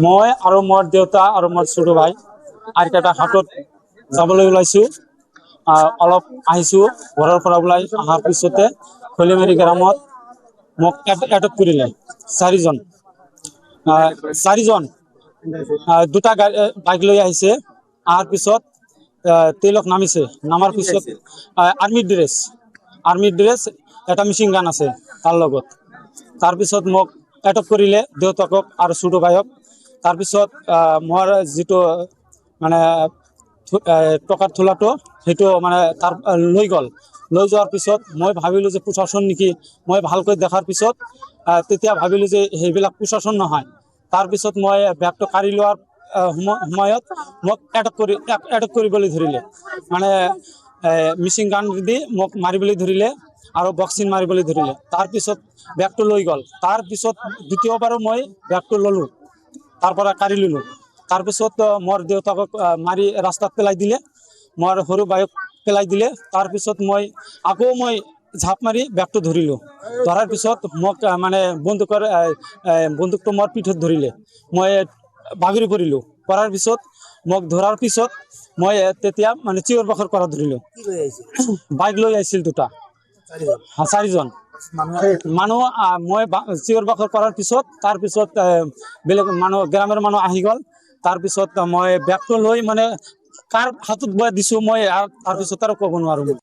মই আৰু মোৰ দেউতা আৰু মোৰ ছোট ভাই আইতাটা হাতত যাবলৈ ওলাইছো। অলপ আহিছো ঘৰৰ পৰা ওলাই অহাৰ পিছতে খলিমাৰী গ্ৰামত মোক এটক কৰিলে 4জন। 2টা বাইক লৈ আহিছে। অহাৰ পিছত তেওঁলোক নামিছে। নামাৰ পিছত আৰ্মি ড্ৰেছ এটা মেচিন গান আছে তাৰ লগত। তাৰপিছত মোক এটক কৰিলে দেউতাকক আৰু ছোট ভাইক। তাৰপিছত মোৰ যিটো মানে টকাৰ থোলাটো সেইটো মানে তাৰ লৈ গ'ল। লৈ যোৱাৰ পিছত মই ভাবিলোঁ যে প্ৰশাসন নেকি। মই ভালকৈ দেখাৰ পিছত তেতিয়া ভাবিলোঁ যে সেইবিলাক প্ৰশাসন নহয়। তাৰপিছত মই বেগটো কাঢ়ি লোৱাৰ সময়ত মোক এটক কৰিবলৈ ধৰিলে। মানে মেচিন গান দি মোক মাৰিবলৈ ধৰিলে আৰু বক্সিং মাৰিবলৈ ধৰিলে। তাৰপিছত বেগটো লৈ গ'ল। তাৰপিছত দ্বিতীয়বাৰো মই বেগটো ল'লোঁ, তাৰ পৰা কাঢ়ি ল'লোঁ। তাৰপিছত মোৰ দেউতাকক মাৰি ৰাস্তাত পেলাই দিলে, মোৰ সৰু ভাইক পেলাই দিলে। তাৰপিছত মই ঝাপ মাৰি বেগটো ধৰিলোঁ। ধৰাৰ পিছত মোক মানে বন্দুকটো মোৰ পিঠত ধৰিলে। মই বাগৰি পৰিলোঁ। পৰাৰ পিছত মোক ধৰাৰ পিছত মই তেতিয়া মানে চিঞৰ বাখৰ কৰা ধৰিলোঁ। বাইক লৈ আহিছিল 2টা, 4জন মানুহ। মই চিঞৰ বাখৰ কৰাৰ পিছত তাৰপিছত বেলেগ মানুহ গ্ৰামৰ মানুহ আহি গ'ল। তাৰপিছত মই বেগটো লৈ মানে কাৰ হাতত দিছোঁ মই তাৰপিছত আৰু ক'ব নোৱাৰোঁ।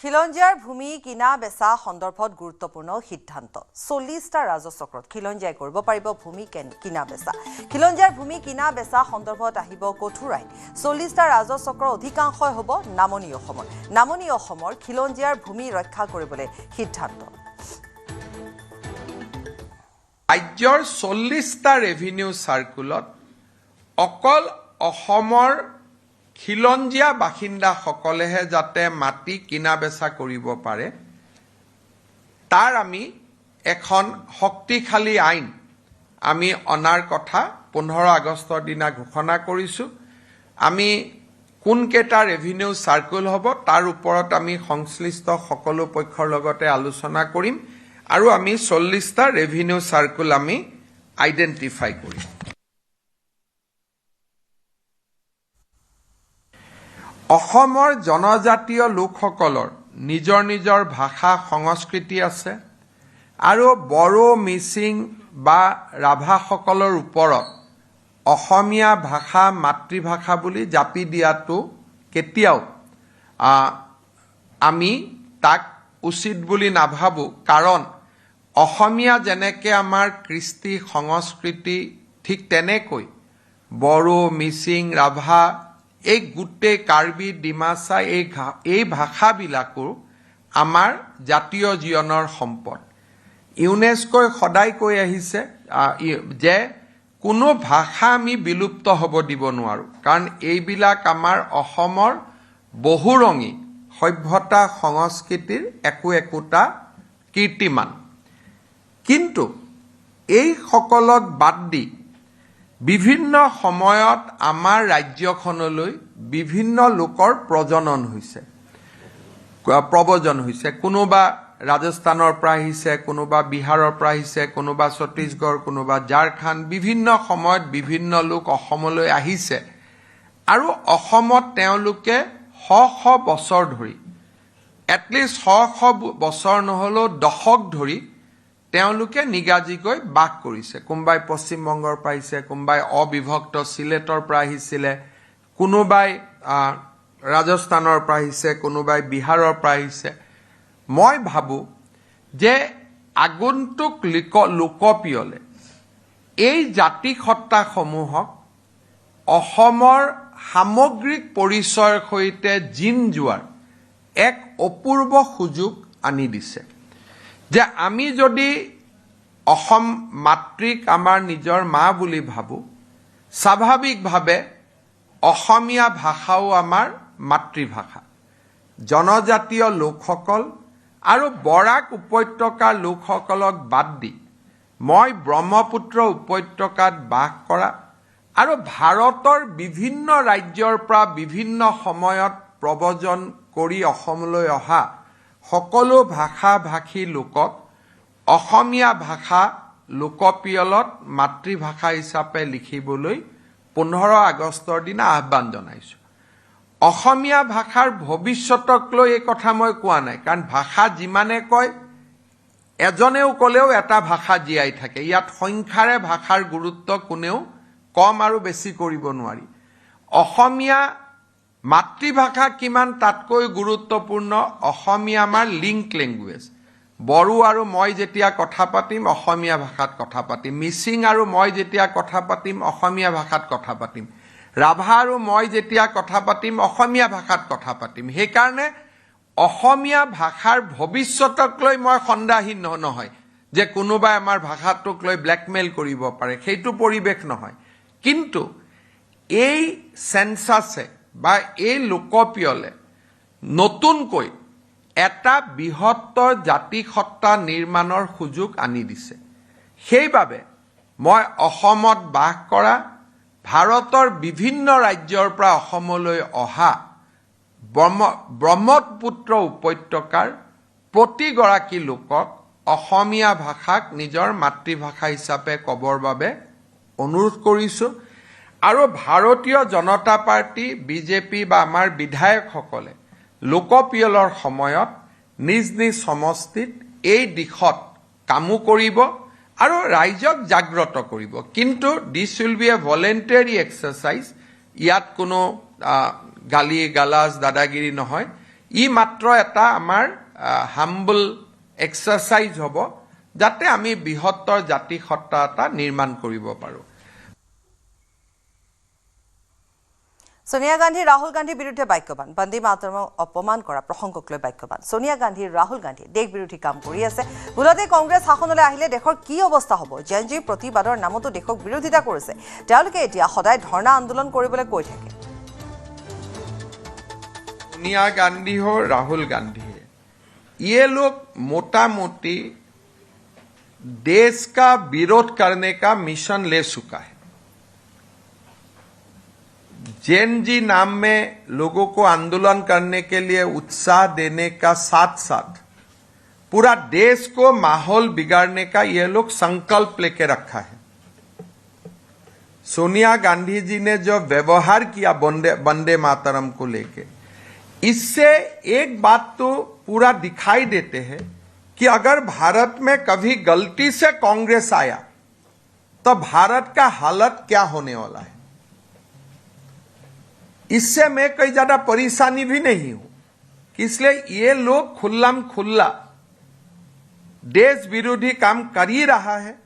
খিলঞ্জীয়াৰ ভূমি কিনা বেচা সন্দৰ্ভত গুৰুত্বপূৰ্ণ সিদ্ধান্ত। 40টা ৰাজচক্ৰত খিলঞ্জীয়াই কৰিব পাৰিব ভূমি কিনা বেচা। খিলঞ্জীয়াৰ ভূমি কিনা বেচা সন্দৰ্ভত আহিব কঠোৰ আইন। 40টা ৰাজচক্ৰৰ অধিকাংশই হ'ব নামনি অসমৰ। নামনি অসমৰ খিলঞ্জীয়াৰ ভূমি ৰক্ষা কৰিবলৈ সিদ্ধান্ত। ৰাজ্যৰ 40টা ৰেভিনিউ চাৰ্কুলত অকল অসমৰ খিলঞ্জীয়া বাসিন্দাসকলেহে যাতে মাটি কিনা বেচা কৰিব পাৰে, তাৰ আমি এখন শক্তিশালী আইন আমি অনাৰ কথা 15 আগষ্টৰ দিনা ঘোষণা কৰিছোঁ। আমি কোনকেইটা ৰেভিনিউ চাৰ্কুল হ'ব তাৰ ওপৰত আমি সংশ্লিষ্ট সকলো পক্ষৰ লগতে আলোচনা কৰিম আৰু আমি 40টা ৰেভিনিউ চাৰ্কুল আমি আইডেণ্টিফাই কৰিম। অসমৰ জনজাতীয় লোকসকলৰ নিজৰ নিজৰ ভাষা সংস্কৃতি আছে আৰু বড়ো, মিচিং বা ৰাভাসকলৰ ওপৰত অসমীয়া ভাষা মাতৃভাষা বুলি জাপি দিয়াটো কেতিয়াও আমি তাক উচিত বুলি নাভাবোঁ। কাৰণ অসমীয়া যেনেকৈ আমাৰ কৃষ্টি সংস্কৃতি, ঠিক তেনেকৈ বড়ো, মিচিং, ৰাভা, এই গোটেই কাৰ্বি, ডিমাচা এই ভাষাবিলাকো আমাৰ জাতীয় জীৱনৰ সম্পদ। ইউনেস্কোই সদায় কৈ আহিছে যে কোনো ভাষা আমি বিলুপ্ত হ'ব দিব নোৱাৰোঁ, কাৰণ এইবিলাক আমাৰ অসমৰ বহুৰঙী সভ্যতা সংস্কৃতিৰ একোটা কীৰ্তিমান। কিন্তু এই সকলক বাদ দি বিভিন্ন সময়ত আমাৰ ৰাজ্যখনলৈ বিভিন্ন লোকৰ প্ৰব্ৰজন হৈছে। কোনোবা ৰাজস্থানৰ পৰা আহিছে, কোনোবা বিহাৰৰ পৰা আহিছে, কোনোবা ছত্তীশগড়, কোনোবা ঝাৰখণ্ড, বিভিন্ন সময়ত বিভিন্ন লোক অসমলৈ আহিছে আৰু অসমত তেওঁলোকে শ বছৰ ধৰি, এটলিষ্ট শ বছৰ নহ'লেও দশক ধৰি তেওঁলোকে নিগাজিকৈ বাস কৰিছে। কোনোবাই পশ্চিমবংগৰ পৰা আহিছে, কোনোবাই অবিভক্ত চিলেটৰ পৰা আহিছিলে, কোনোবাই ৰাজস্থানৰ পৰা আহিছে, কোনোবাই বিহাৰৰ পৰা আহিছে। মই ভাবোঁ যে আগন্তুক লোকপিয়লে এই জাতিসত্তাসমূহক অসমৰ সামগ্ৰিক পৰিচয়ৰ সৈতে জিন যোৱাৰ এক অপূৰ্ব সুযোগ আনি দিছে। যে আমি যদি অসম মাতৃক আমাৰ নিজৰ মা বুলি ভাবোঁ, স্বাভাৱিকভাৱে অসমীয়া ভাষাও আমাৰ মাতৃভাষা। জনজাতীয় লোকসকল আৰু বৰাক উপত্যকাৰ লোকসকলক বাদ দি মই ব্ৰহ্মপুত্ৰ উপত্যকাত বাস কৰা আৰু ভাৰতৰ বিভিন্ন ৰাজ্যৰ পৰা বিভিন্ন সময়ত প্ৰব্ৰজন কৰি অসমলৈ অহা সকলো ভাষা ভাষী লোকক অসমীয়া ভাষা লোকপিয়লত মাতৃভাষা হিচাপে লিখিবলৈ 15 আগষ্টৰ দিনা আহ্বান জনাইছোঁ। অসমীয়া ভাষাৰ ভৱিষ্যতক লৈ এই কথা মই কোৱা নাই, কাৰণ ভাষা যিমানে কয় এজনেও ক'লেও এটা ভাষা জীয়াই থাকে। ইয়াত সংখ্যাৰে ভাষাৰ গুৰুত্ব কোনেও কম আৰু বেছি কৰিব নোৱাৰি। অসমীয়া মাতৃভাষা কিমান তাতকৈ গুৰুত্বপূৰ্ণ, অসমীয়া আমাৰ লিংক লেংগুৱেজ। বড়ো আৰু মই যেতিয়া কথা পাতিম অসমীয়া ভাষাত কথা পাতিম, মিচিং আৰু মই যেতিয়া কথা পাতিম অসমীয়া ভাষাত কথা পাতিম, ৰাভা আৰু মই যেতিয়া কথা পাতিম অসমীয়া ভাষাত কথা পাতিম। সেইকাৰণে অসমীয়া ভাষাৰ ভৱিষ্যতক লৈ মই সন্দেহহীন নহয় যে কোনোবাই আমাৰ ভাষাটোক লৈ ব্লেকমেইল কৰিব পাৰে, সেইটো পৰিৱেশ নহয়। কিন্তু এই সেন্সাছে বা এই লোকপিয়লে নতুনকৈ এটা বৃহত্তৰ জাতিসত্তা নিৰ্মাণৰ সুযোগ আনি দিছে। সেইবাবে মই অসমত বাস কৰা ভাৰতৰ বিভিন্ন ৰাজ্যৰ পৰা অসমলৈ অহা ব্ৰহ্মপুত্ৰ উপত্যকাৰ প্ৰতিগৰাকী লোকক অসমীয়া ভাষাক নিজৰ মাতৃভাষা হিচাপে ক'বৰ বাবে অনুৰোধ কৰিছোঁ। আৰু ভাৰতীয় জনতা পাৰ্টি, বিজেপি বা আমাৰ বিধায়কসকলে লোকপিয়লৰ সময়ত নিজ নিজ সমষ্টিত এই দিশত কামো কৰিব আৰু ৰাইজক জাগ্ৰত কৰিব। কিন্তু this will be a voluntary exercise. ইয়াত কোনো গালি গালাজ দাদাগিৰি নহয়, ই মাত্ৰ এটা আমাৰ হাম্বল এক্সাৰচাইজ হ'ব, যাতে আমি বৃহত্তৰ জাতিসত্তা এটা নিৰ্মাণ কৰিব পাৰোঁ। সোনিয়া গান্ধী ৰাহুল গান্ধীৰ বিৰুদ্ধে বাক্যবান, বন্দে মাতৰমক অপমান কৰা প্ৰসঙ্গক লৈ বাক্যবান। সোনিয়া গান্ধী ৰাহুল গান্ধী দেশ বিৰোধী কাম কৰি আছে। মূলতে কংগ্ৰেছ শাসনলৈ আহিলে দেশৰ কি অৱস্থা হ'ব? জেএনজিৰ প্ৰতিবাদৰ নামতো দেশক বিৰোধিতা কৰিছে। তেওঁলোকে এতিয়া সদায় ধৰ্ণা আন্দোলন কৰিবলৈ কৈ থাকে। सोनिया गांधी हो राहुल गांधी है, ये लोग मोटा मोटी देश का विरोध करने का मिशन ले चुका है। जेएनजी नाम में लोगों को आंदोलन करने के लिए उत्साह देने का साथ साथ पूरा देश को माहौल बिगाड़ने का ये लोग संकल्प लेके रखा है। सोनिया गांधी जी ने जो व्यवहार किया वंदे मातरम को लेके, इससे एक बात तो पूरा दिखाई देते हैं कि अगर भारत में कभी गलती से कांग्रेस आया तो भारत का हालत क्या होने वाला है। इससे मैं कोई ज्यादा परेशानी भी नहीं हूं, इसलिए ये लोग खुल्लम खुल्ला देश विरोधी काम कर ही रहा है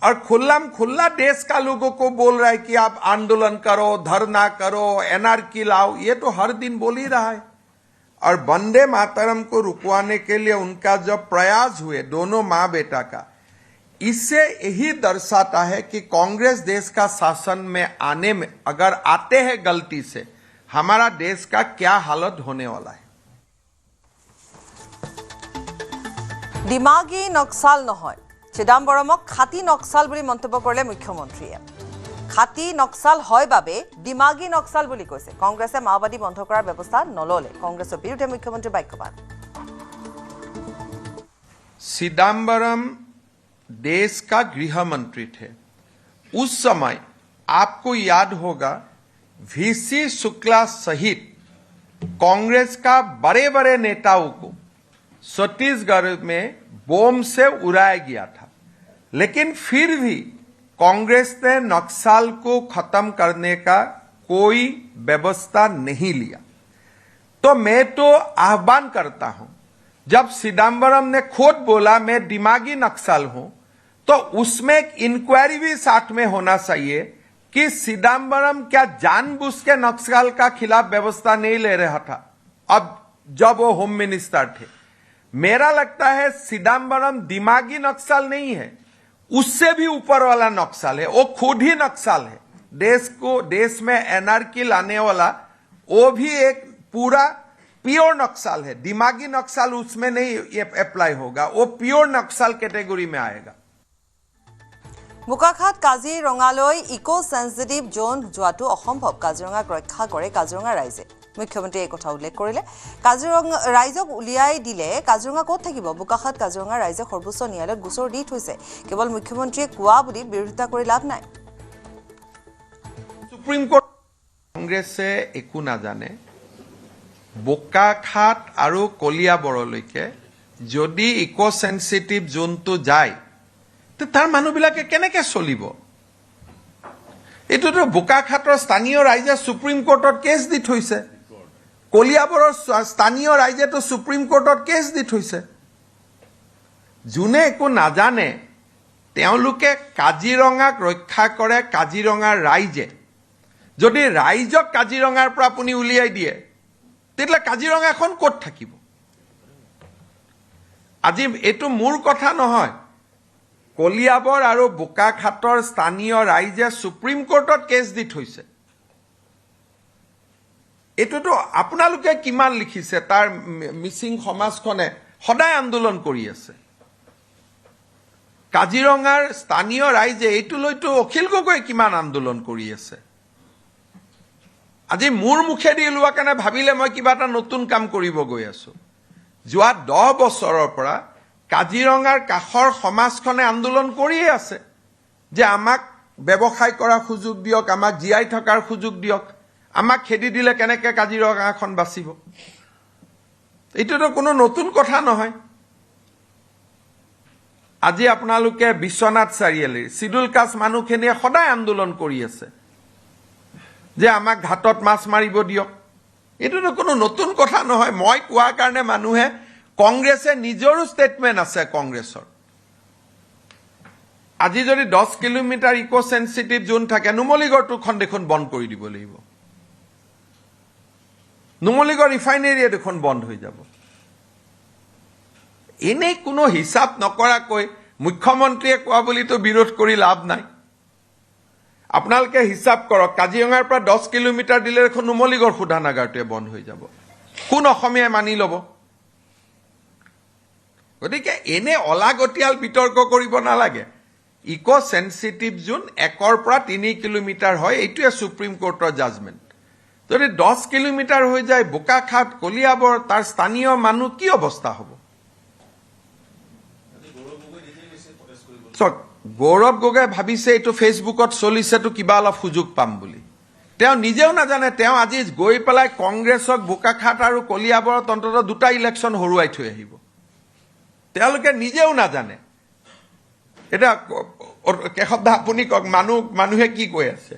और खुल्लम खुल्ला देश का लोगों को बोल रहा है कि आप आंदोलन करो, धरना करो, एनआरकी लाओ। ये तो हर दिन बोल ही रहा है। और वंदे मातरम को रुकवाने के लिए उनका जो प्रयास हुए दोनों माँ बेटा का, इससे यही दर्शाता है कि कांग्रेस देश का शासन में आने में अगर आते हैं गलती से हमारा देश का क्या हालत होने वाला है। दिमागी नक्साल নহয় চিদাম্বৰমক খাটি নক্সাল বুলি মন্তব্য কৰিলে মুখ্যমন্ত্ৰীয়ে খাটি নক্সাল হয় বাবে দিমাগী নক্সাল বুলি কৈছে কংগ্ৰেছে মাওবাদী বন্ধ কৰাৰ ব্যৱস্থা নললে কংগ্ৰেছৰ বিৰুদ্ধে মুখ্যমন্ত্ৰী বাক্যবাদ चिदम्बरम देश का गृह मंत्री थे उस समय आपको याद होगा वीसी शुक्ला सहित कांग्रेस का बड़े बड़े नेताओं को छत्तीसगढ़ में बम से उड़ाया गया था लेकिन फिर भी कांग्रेस ने नक्सल को खत्म करने का कोई व्यवस्था नहीं लिया। तो मैं तो आह्वान करता हूं जब चिदम्बरम ने खुद बोला मैं दिमागी नक्सल हूं तो उसमें एक इंक्वायरी भी साथ में होना चाहिए कि चिदम्बरम क्या जानबूझ के नक्सल का खिलाफ व्यवस्था नहीं ले रहा था अब जब वो होम मिनिस्टर थे। मेरा लगता है चिदम्बरम दिमागी नक्सल नहीं है उससे भी ऊपर वाला नक्सल है वो खुद ही नक्सल है देश में एनार्की लाने वाला वो भी एक पूरा प्योर नक्सल है दिमागी नक्सल उसमें नहीं अप्लाई होगा वो प्योर नक्सल कैटेगरी में आएगा। বোকাখাট কাজিৰঙালৈ ইকো সেন্সিটিভ জোন যোৱাটো অসম্ভৱ কাজিৰঙাক ৰক্ষা কৰে কাজিৰঙা ৰাইজে মুখ্যমন্ত্ৰীয়ে এই কথা উল্লেখ কৰিলে কাজিৰঙা ৰাইজক উলিয়াই দিলে কাজিৰঙা ক'ত থাকিব বোকাখাট কাজিৰঙা ৰাইজে সৰ্বোচ্চ ন্যায়ালয়ত গোচৰ দি থৈছে কেৱল মুখ্যমন্ত্ৰীয়ে কোৱা বুলি বিৰোধিতা কৰি লাভ নাই। সুপ্ৰিম কোৰ্ট কংগ্ৰেছে একো নাজানে বোকাখাট আৰু কলিয়াবৰলৈকে যদি ইকো সেন্সিটিভ জোনটো যায় তাৰ মানুহবিলাকে কেনেকে চলিব এটোতো বোকাখাটৰ স্থানীয় ৰাইজে সুপ্ৰিম কোৰ্টত কেছ দি থৈছে কলিয়াবৰৰ স্থানীয় ৰাইজেতো সুপ্ৰিম কোৰ্টত কেছ দি থৈছে যোনে একো নাজানে তেওঁলোকে কাজিৰঙাক ৰক্ষা কৰে কাজিৰঙাৰ ৰাইজে যদি ৰাইজক কাজিৰঙাৰ পৰা আপুনি উলিয়াই দিয়ে তেতিয়ালে কাজিৰঙাখন ক'ত থাকিব আজি এটো মূৰ কথা নহয় কলিয়াবৰ আৰু বোকাখাটৰ স্থানীয় ৰাইজে সুপ্ৰিম কোৰ্টত কেছ দি থৈছে এটোতো আপোনালোকে কিমান লিখিছে তাৰ মিছিং সমাজখনে সদায় আন্দোলন কৰি আছে কাজিৰঙাৰ স্থানীয় ৰাইজে এইটো লৈতো অখিল গগৈ কিমান আন্দোলন কৰি আছে আজি মোৰ মুখেদি ওলোৱা কাৰণে ভাবিলে মই কিবা এটা নতুন কাম কৰিব গৈ আছো যোৱা 10 বছৰৰ পৰা কাজিৰঙাৰ কাখৰ সমাজখনে আন্দোলন কৰিয়ে আছে যে আমাক ব্যৱসায় কৰাৰ সুযোগ দিয়ক আমাক জিআই থকাৰ সুযোগ দিয়ক আমাক খেদি দিলে কেনেকে কাজিৰঙাখন বাচিব এইটোতো কোনো নতুন কথা নহয় আজি আপোনালোকে বিশ্বনাথ চাৰিআলিৰ সিডুল কাষ্ট মানুহখিনিয়ে সদায় আন্দোলন কৰি আছে যে আমাক ঘাটত মাছ মাৰিব দিয়ক এইটোতো কোনো নতুন কথা নহয় মই কোৱাৰ কাৰণে মানুহে কংগ্ৰেছে নিজৰো ষ্টেটমেন্ট আছে কংগ্ৰেছৰ আজি যদি 10 কিলোমিটাৰ ইকো সেন্সিটিভ জোন থাকে নুমলীগড়টোখন দেখোন বন্ধ কৰি দিব লাগিব নুমলীগড় ৰিফাইনাৰী দেখোন বন্ধ হৈ যাব এনে কোনো হিসাব নকৰাকৈ মুখ্যমন্ত্ৰীয়ে কোৱা বুলিতো বিৰোধ কৰি লাভ নাই আপোনালোকে হিসাব কৰক কাজিৰঙাৰ পৰা 10 কিলোমিটাৰ দিলে দেখোন নুমলীগড় শোধানাগাৰটোৱে বন্ধ হৈ যাব কোন অসমীয়াই মানি ল'ব গতিকে এনে অলাগতিয়াল বিতৰ্ক কৰিব নালাগে ইকো সেন্সিটিভ জোন 1 পৰা 3 কিলোমিটাৰ হয় এইটোৱে সুপ্ৰিম কোৰ্টৰ জাজমেন্ট যদি 10 কিলোমিটাৰ হৈ যায় বোকাখাট কলিয়াবৰ তাৰ স্থানীয় মানুহ কি অৱস্থা হ'ব গৌৰৱ গগৈ ভাবিছে এইটো ফেসবুকত চলিছেতো কিবা অলপ সুযোগ পাম বুলি তেওঁ নিজেও নাজানে তেওঁ আজি গৈ পেলাই কংগ্ৰেছক বোকাখাট আৰু কলিয়াবৰত অন্তত দুটা ইলেকশ্যন হৰুৱাই থৈ আহিব তেওঁলোকে নিজেও নাজানে এটা কেশৱ দা আপুনি কক মানুহে কি কৈ আছে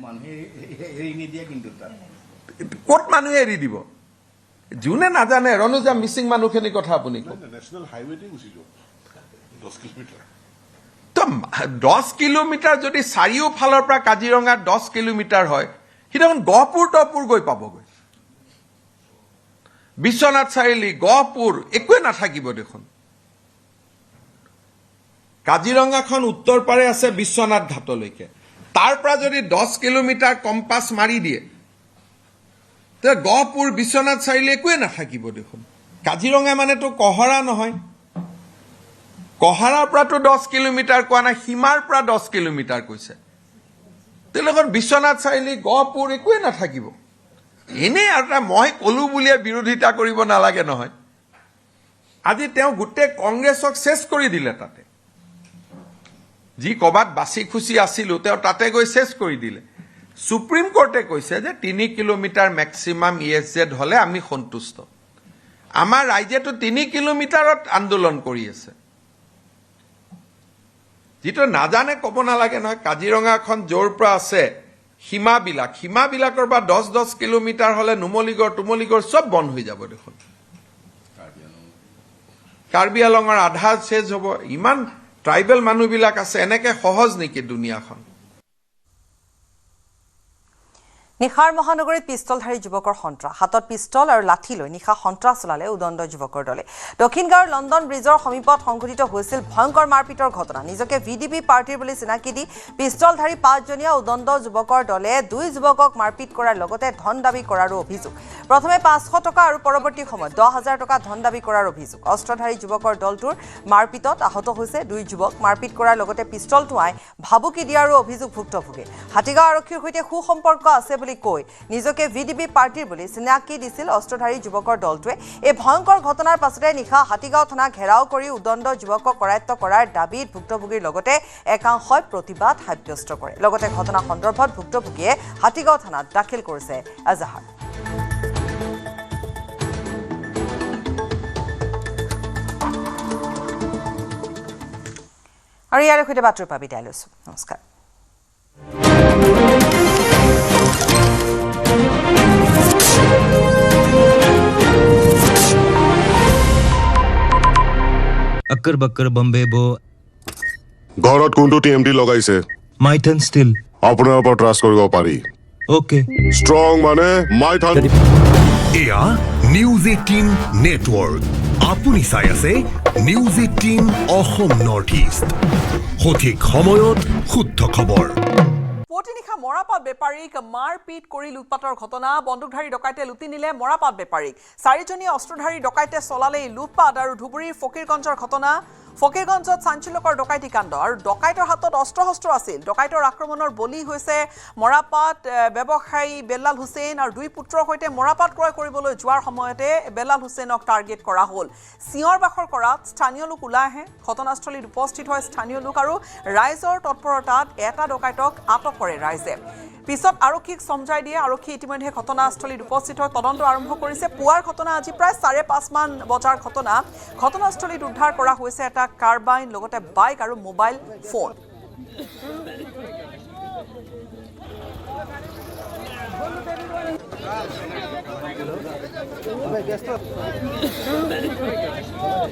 মানুহে এৰি নিদিয়ে কিন্তু ক'ত মানুহে এৰি দিব যোনে নাজানে ৰনুজা মিছিং মানুহখিনি কথা আপুনি কক নেশ্যনেল হাইৱেতে গুচি যাওক 10 কিলোমিটাৰ তো 10 কিলোমিটাৰ যদি চাৰিওফালৰ পৰা কাজিৰঙা 10 কিলোমিটাৰ হয় হিদন গহপুৰ টপুৰ গৈ পাবগৈ বিশ্বনাথ চাৰিআলি গহপুৰ একোৱে নাথাকিব দেখোন কাজিৰঙাখন উত্তৰ পাৰে আছে বিশ্বনাথ ঘাটলৈকে তাৰ পৰা যদি 10 কিলোমিটাৰ কম্পাছ মাৰি দিয়ে তে গহপুৰ বিশ্বনাথ চাৰিআলি একোৱে নাথাকিব দেখোন কাজিৰঙা মানেতো কহৰা নহয় কহৰাৰ পৰাতো 10 কিলোমিটাৰ কোৱা নাই সীমাৰ পৰা 10 কিলোমিটাৰ কৈছে তেলেখন বিশ্বনাথ চাৰিআলি গহপুৰ একোৱে নাথাকিব এনে আৰু মই কলো বুলিয়ে বিৰোধিতা কৰিব নালাগে নহয় আজি তেওঁ গোটেই কংগ্ৰেছক শেষ কৰি দিলে তাতে যি কবাত বাছি খুচি আছিল তেওঁ তাতে গৈ শেষ কৰি দিলে সুপ্ৰিম কোৰ্টে কৈছে যে 3 কিলোমিটাৰ ম্যাক্সিমাম ইএসজেড হলে আমি সন্তুষ্ট আমাৰ ৰাজ্যটো 3 কিলোমিটাৰত আন্দোলন কৰি আছে যেটো নাজানে ক'ব নালাগে নহয় কাজিৰঙাখন জোৰ পৰা আছে সীমাবিলাকৰ পৰা 10 কিলোমিটাৰ হলে নুমলীগড় সব বন্ধ হৈ যাব দেখোন কাৰ্বি আলঙৰ আধা শেষ হ'ব ইমান ট্ৰাইবেল মানুহবিলাক আছে এনেকে সহজ নেকি দুনিয়াখন নিশাৰ মহানগৰীত পিষ্টলধাৰী যুৱকৰ সন্ত্ৰাস হাতত পিষ্টল আৰু লাঠি লৈ নিশা সন্ত্ৰাস চলালে উদণ্ড যুৱকৰ দলে দক্ষিণ গাঁৱৰ লণ্ডন ব্ৰিজৰ সমীপত সংঘটিত হৈছিল ভয়ংকৰ মাৰপিটৰ ঘটনা নিজকে ভিডিপি পাৰ্টিৰ বুলি চিনাকি দি পিষ্টলধাৰী 5জনীয়া উদণ্ড যুৱকৰ দলে 2 যুৱকক মাৰপিট কৰাৰ লগতে ধন দাবী কৰাৰো অভিযোগ প্ৰথমে 500 টকা আৰু পৰৱৰ্তী সময়ত 10,000 টকা ধন দাবী কৰাৰ অভিযোগ অস্ত্ৰধাৰী যুৱকৰ দলটোৰ মাৰপিটত আহত হৈছে 2 যুৱক মাৰপিট কৰাৰ লগতে পিষ্টল টুৱাই ভাবুকি দিয়াৰো অভিযোগ ভুক্তভোগী হাতীগাঁও আৰক্ষীৰ সৈতে সুসম্পৰ্ক আছে বুলি কৈ নিজকে ভিডিপি পাৰ্টিৰ বুলি চিনাকি দিছিল অস্ত্ৰধাৰী যুৱকৰ দলটোৱে এই ভয়ংকৰ ঘটনাৰ পাছতে নিশা হাতীগাঁও থানা ঘেৰাও কৰি উদণ্ড যুৱকক কৰায়ত্ব কৰাৰ দাবীত ভুক্তভোগীৰ লগতে একাংশই প্ৰতিবাদ সাব্যস্ত কৰে লগতে ঘটনা সন্দৰ্ভত ভুক্তভোগীয়ে হাতীগাঁও থানাত দাখিল কৰিছে এজাহাৰ আৰু ইয়াৰ সৈতে বাতৰি পৰা বিদায় লৈছো নমস্কাৰ अक्कर बक्कर बम्बे बो ঘৰত কোনটো টিএমটি লগাইছে माइथन स्टिल আপোনাৰ ওপৰত ট্ৰাষ্ট কৰিব পাৰি ओके ষ্ট্ৰং মানে মাইথান এয়া নিউজ 18 নেটৱৰ্ক আপুনি চাই আছে নিউজ 18 অসম নৰ্থ ইষ্ট সঠিক সময়ত শুদ্ধ খবৰ পুৱতিনিশা মৰাপাট বেপাৰীক মাৰপিট কৰি লুটপাটৰ ঘটনা বন্দুকধাৰী ডকাইতে লুটি নিলে মৰাপাট বেপাৰীক 4জনীয়া অস্ত্ৰধাৰী ডকাইতে চলালে লুটপাট আৰু ধুবুৰীৰ ফকীৰগঞ্জৰ ঘটনা ফকীৰগঞ্জত চাঞ্চল্যকৰ ডকাইতি কাণ্ড আৰু ডকাইতৰ হাতত অস্ত্ৰ আছিল ডকাইতৰ আক্ৰমণৰ বলি হৈছে মৰাপাট ব্যৱসায়ী বেলাল হুছেইন আৰু 2 পুত্ৰৰ সৈতে মৰাপাট ক্ৰয় কৰিবলৈ যোৱাৰ সময়তে বেলাল হুছেইনক টাৰ্গেট কৰা হ'ল সিংহৰ বাখৰ কৰাত স্থানীয় লোক ওলাই আহে ঘটনাস্থলীত উপস্থিত হয় স্থানীয় লোক আৰু ৰাইজৰ তৎপৰতাত এটা ডকাইতক আটক কৰে ৰাইজে পিছত আৰক্ষীক সমজাই দিয়ে আৰক্ষী ইতিমধ্যে ঘটনাস্থলীত উপস্থিত হৈ তদন্ত আৰম্ভ কৰিছে পুৱাৰ ঘটনা আজি প্ৰায় 5:30 মান বজাৰ ঘটনা ঘটনাস্থলীত উদ্ধাৰ কৰা হৈছে এটা কাৰ্বাইন লগতে বাইক আৰু মোবাইল ফোন